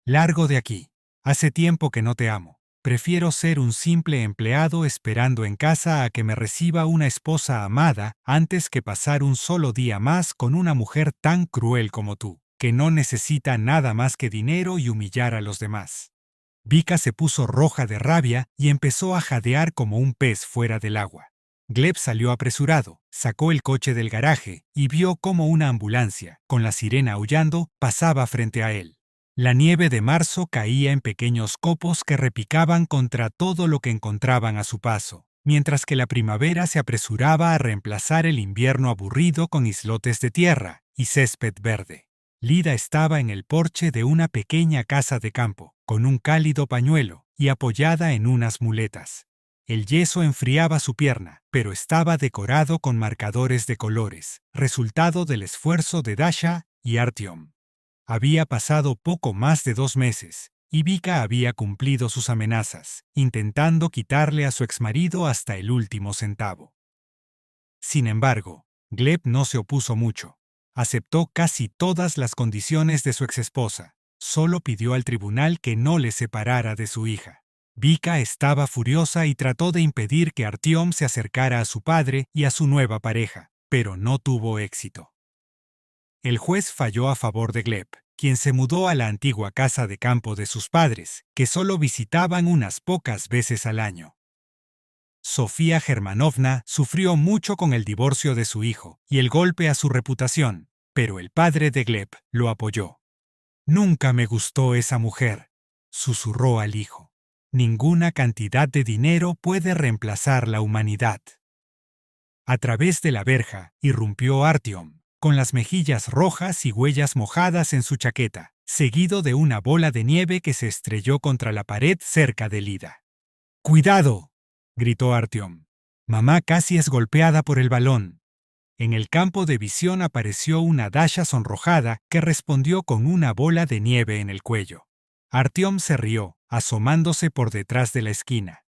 «Largo de aquí. Hace tiempo que no te amo. Prefiero ser un simple empleado esperando en casa a que me reciba una esposa amada antes que pasar un solo día más con una mujer tan cruel como tú, que no necesita nada más que dinero y humillar a los demás». Vika se puso roja de rabia y empezó a jadear como un pez fuera del agua. Gleb salió apresurado, sacó el coche del garaje y vio cómo una ambulancia, con la sirena aullando, pasaba frente a él. La nieve de marzo caía en pequeños copos que repicaban contra todo lo que encontraban a su paso, mientras que la primavera se apresuraba a reemplazar el invierno aburrido con islotes de tierra y césped verde. Lida estaba en el porche de una pequeña casa de campo, con un cálido pañuelo y apoyada en unas muletas. El yeso enfriaba su pierna, pero estaba decorado con marcadores de colores, resultado del esfuerzo de Dasha y Artyom. Había pasado poco más de 2 meses, y Vika había cumplido sus amenazas, intentando quitarle a su exmarido hasta el último centavo. Sin embargo, Gleb no se opuso mucho. Aceptó casi todas las condiciones de su exesposa. Solo pidió al tribunal que no le separara de su hija. Vika estaba furiosa y trató de impedir que Artyom se acercara a su padre y a su nueva pareja, pero no tuvo éxito. El juez falló a favor de Gleb, quien se mudó a la antigua casa de campo de sus padres, que solo visitaban unas pocas veces al año. Sofía Germanovna sufrió mucho con el divorcio de su hijo y el golpe a su reputación, pero el padre de Gleb lo apoyó. «Nunca me gustó esa mujer», susurró al hijo. «Ninguna cantidad de dinero puede reemplazar la humanidad». A través de la verja irrumpió Artyom, con las mejillas rojas y huellas mojadas en su chaqueta, seguido de una bola de nieve que se estrelló contra la pared cerca de Lida. «¡Cuidado!», gritó Artyom. «Mamá casi es golpeada por el balón». En el campo de visión apareció una Dasha sonrojada que respondió con una bola de nieve en el cuello. Artyom se rió, asomándose por detrás de la esquina.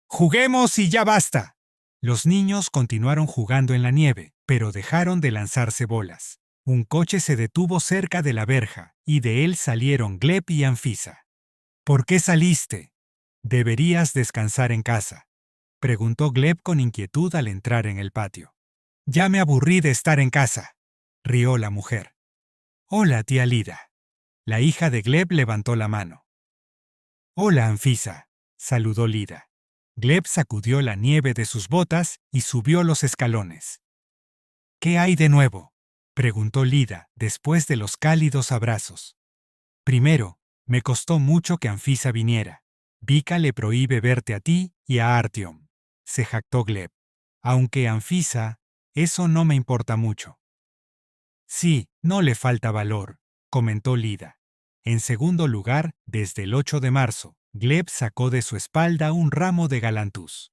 «¡Juguemos y ya basta!». Los niños continuaron jugando en la nieve, pero dejaron de lanzarse bolas. Un coche se detuvo cerca de la verja, y de él salieron Gleb y Anfisa. «¿Por qué saliste?». «Deberías descansar en casa», preguntó Gleb con inquietud al entrar en el patio. «Ya me aburrí de estar en casa», rió la mujer. «Hola, tía Lida». La hija de Gleb levantó la mano. «Hola, Anfisa», saludó Lida. Gleb sacudió la nieve de sus botas y subió los escalones. «¿Qué hay de nuevo?», preguntó Lida después de los cálidos abrazos. «Primero, me costó mucho que Anfisa viniera. Vika le prohíbe verte a ti y a Artyom», se jactó Gleb. «Aunque Anfisa, eso no me importa mucho». «Sí, no le falta valor», comentó Lida. En segundo lugar, desde el 8 de marzo, Gleb sacó de su espalda un ramo de galantús.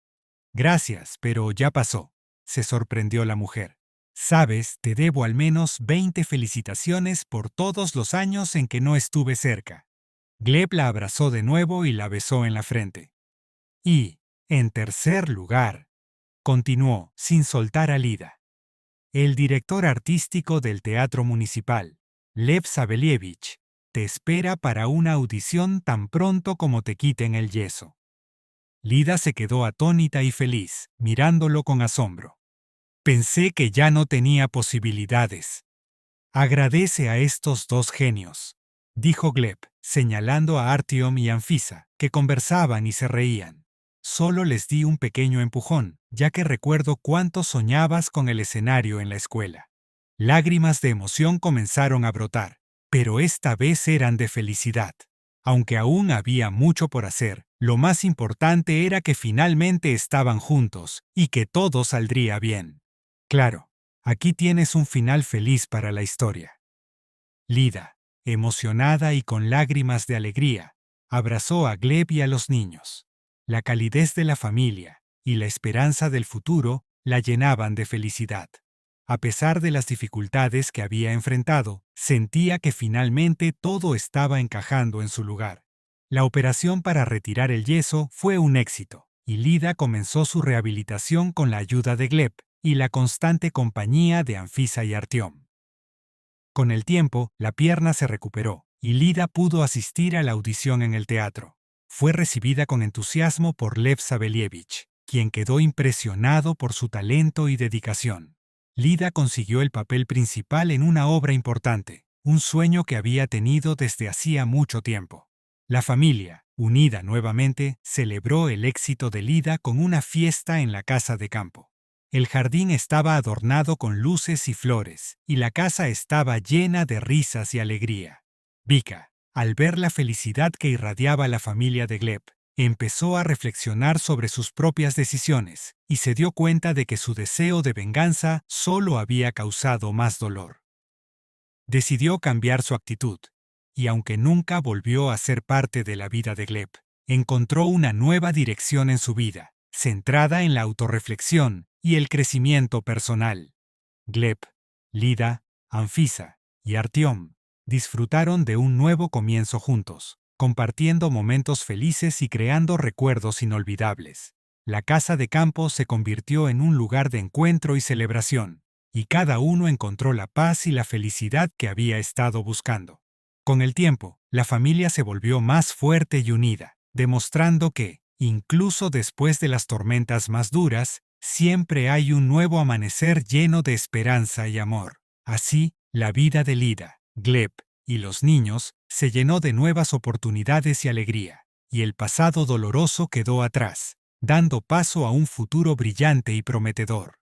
«Gracias, pero ya pasó», se sorprendió la mujer. «Sabes, te debo al menos 20 felicitaciones por todos los años en que no estuve cerca». Gleb la abrazó de nuevo y la besó en la frente. «Y, en tercer lugar», continuó, sin soltar a Lida, «el director artístico del Teatro Municipal, Lev Sabelievich, te espera para una audición tan pronto como te quiten el yeso». Lida se quedó atónita y feliz, mirándolo con asombro. «Pensé que ya no tenía posibilidades». «Agradece a estos dos genios», dijo Gleb, señalando a Artyom y Anfisa, que conversaban y se reían. «Solo les di un pequeño empujón, ya que recuerdo cuánto soñabas con el escenario en la escuela». Lágrimas de emoción comenzaron a brotar, pero esta vez eran de felicidad. Aunque aún había mucho por hacer, lo más importante era que finalmente estaban juntos y que todo saldría bien. Claro, aquí tienes un final feliz para la historia. Lida, emocionada y con lágrimas de alegría, abrazó a Gleb y a los niños. La calidez de la familia y la esperanza del futuro la llenaban de felicidad. A pesar de las dificultades que había enfrentado, sentía que finalmente todo estaba encajando en su lugar. La operación para retirar el yeso fue un éxito, y Lida comenzó su rehabilitación con la ayuda de Gleb y la constante compañía de Anfisa y Artyom. Con el tiempo, la pierna se recuperó, y Lida pudo asistir a la audición en el teatro. Fue recibida con entusiasmo por Lev Sabelievich, quien quedó impresionado por su talento y dedicación. Lida consiguió el papel principal en una obra importante, un sueño que había tenido desde hacía mucho tiempo. La familia, unida nuevamente, celebró el éxito de Lida con una fiesta en la casa de campo. El jardín estaba adornado con luces y flores, y la casa estaba llena de risas y alegría. Vika, al ver la felicidad que irradiaba la familia de Gleb, empezó a reflexionar sobre sus propias decisiones y se dio cuenta de que su deseo de venganza solo había causado más dolor. Decidió cambiar su actitud, y aunque nunca volvió a ser parte de la vida de Gleb, encontró una nueva dirección en su vida, centrada en la autorreflexión y el crecimiento personal. Gleb, Lida, Anfisa y Artyom disfrutaron de un nuevo comienzo juntos, compartiendo momentos felices y creando recuerdos inolvidables. La casa de campo se convirtió en un lugar de encuentro y celebración, y cada uno encontró la paz y la felicidad que había estado buscando. Con el tiempo, la familia se volvió más fuerte y unida, demostrando que, incluso después de las tormentas más duras, siempre hay un nuevo amanecer lleno de esperanza y amor. Así, la vida de Lida, Gleb y los niños se llenó de nuevas oportunidades y alegría, y el pasado doloroso quedó atrás, dando paso a un futuro brillante y prometedor.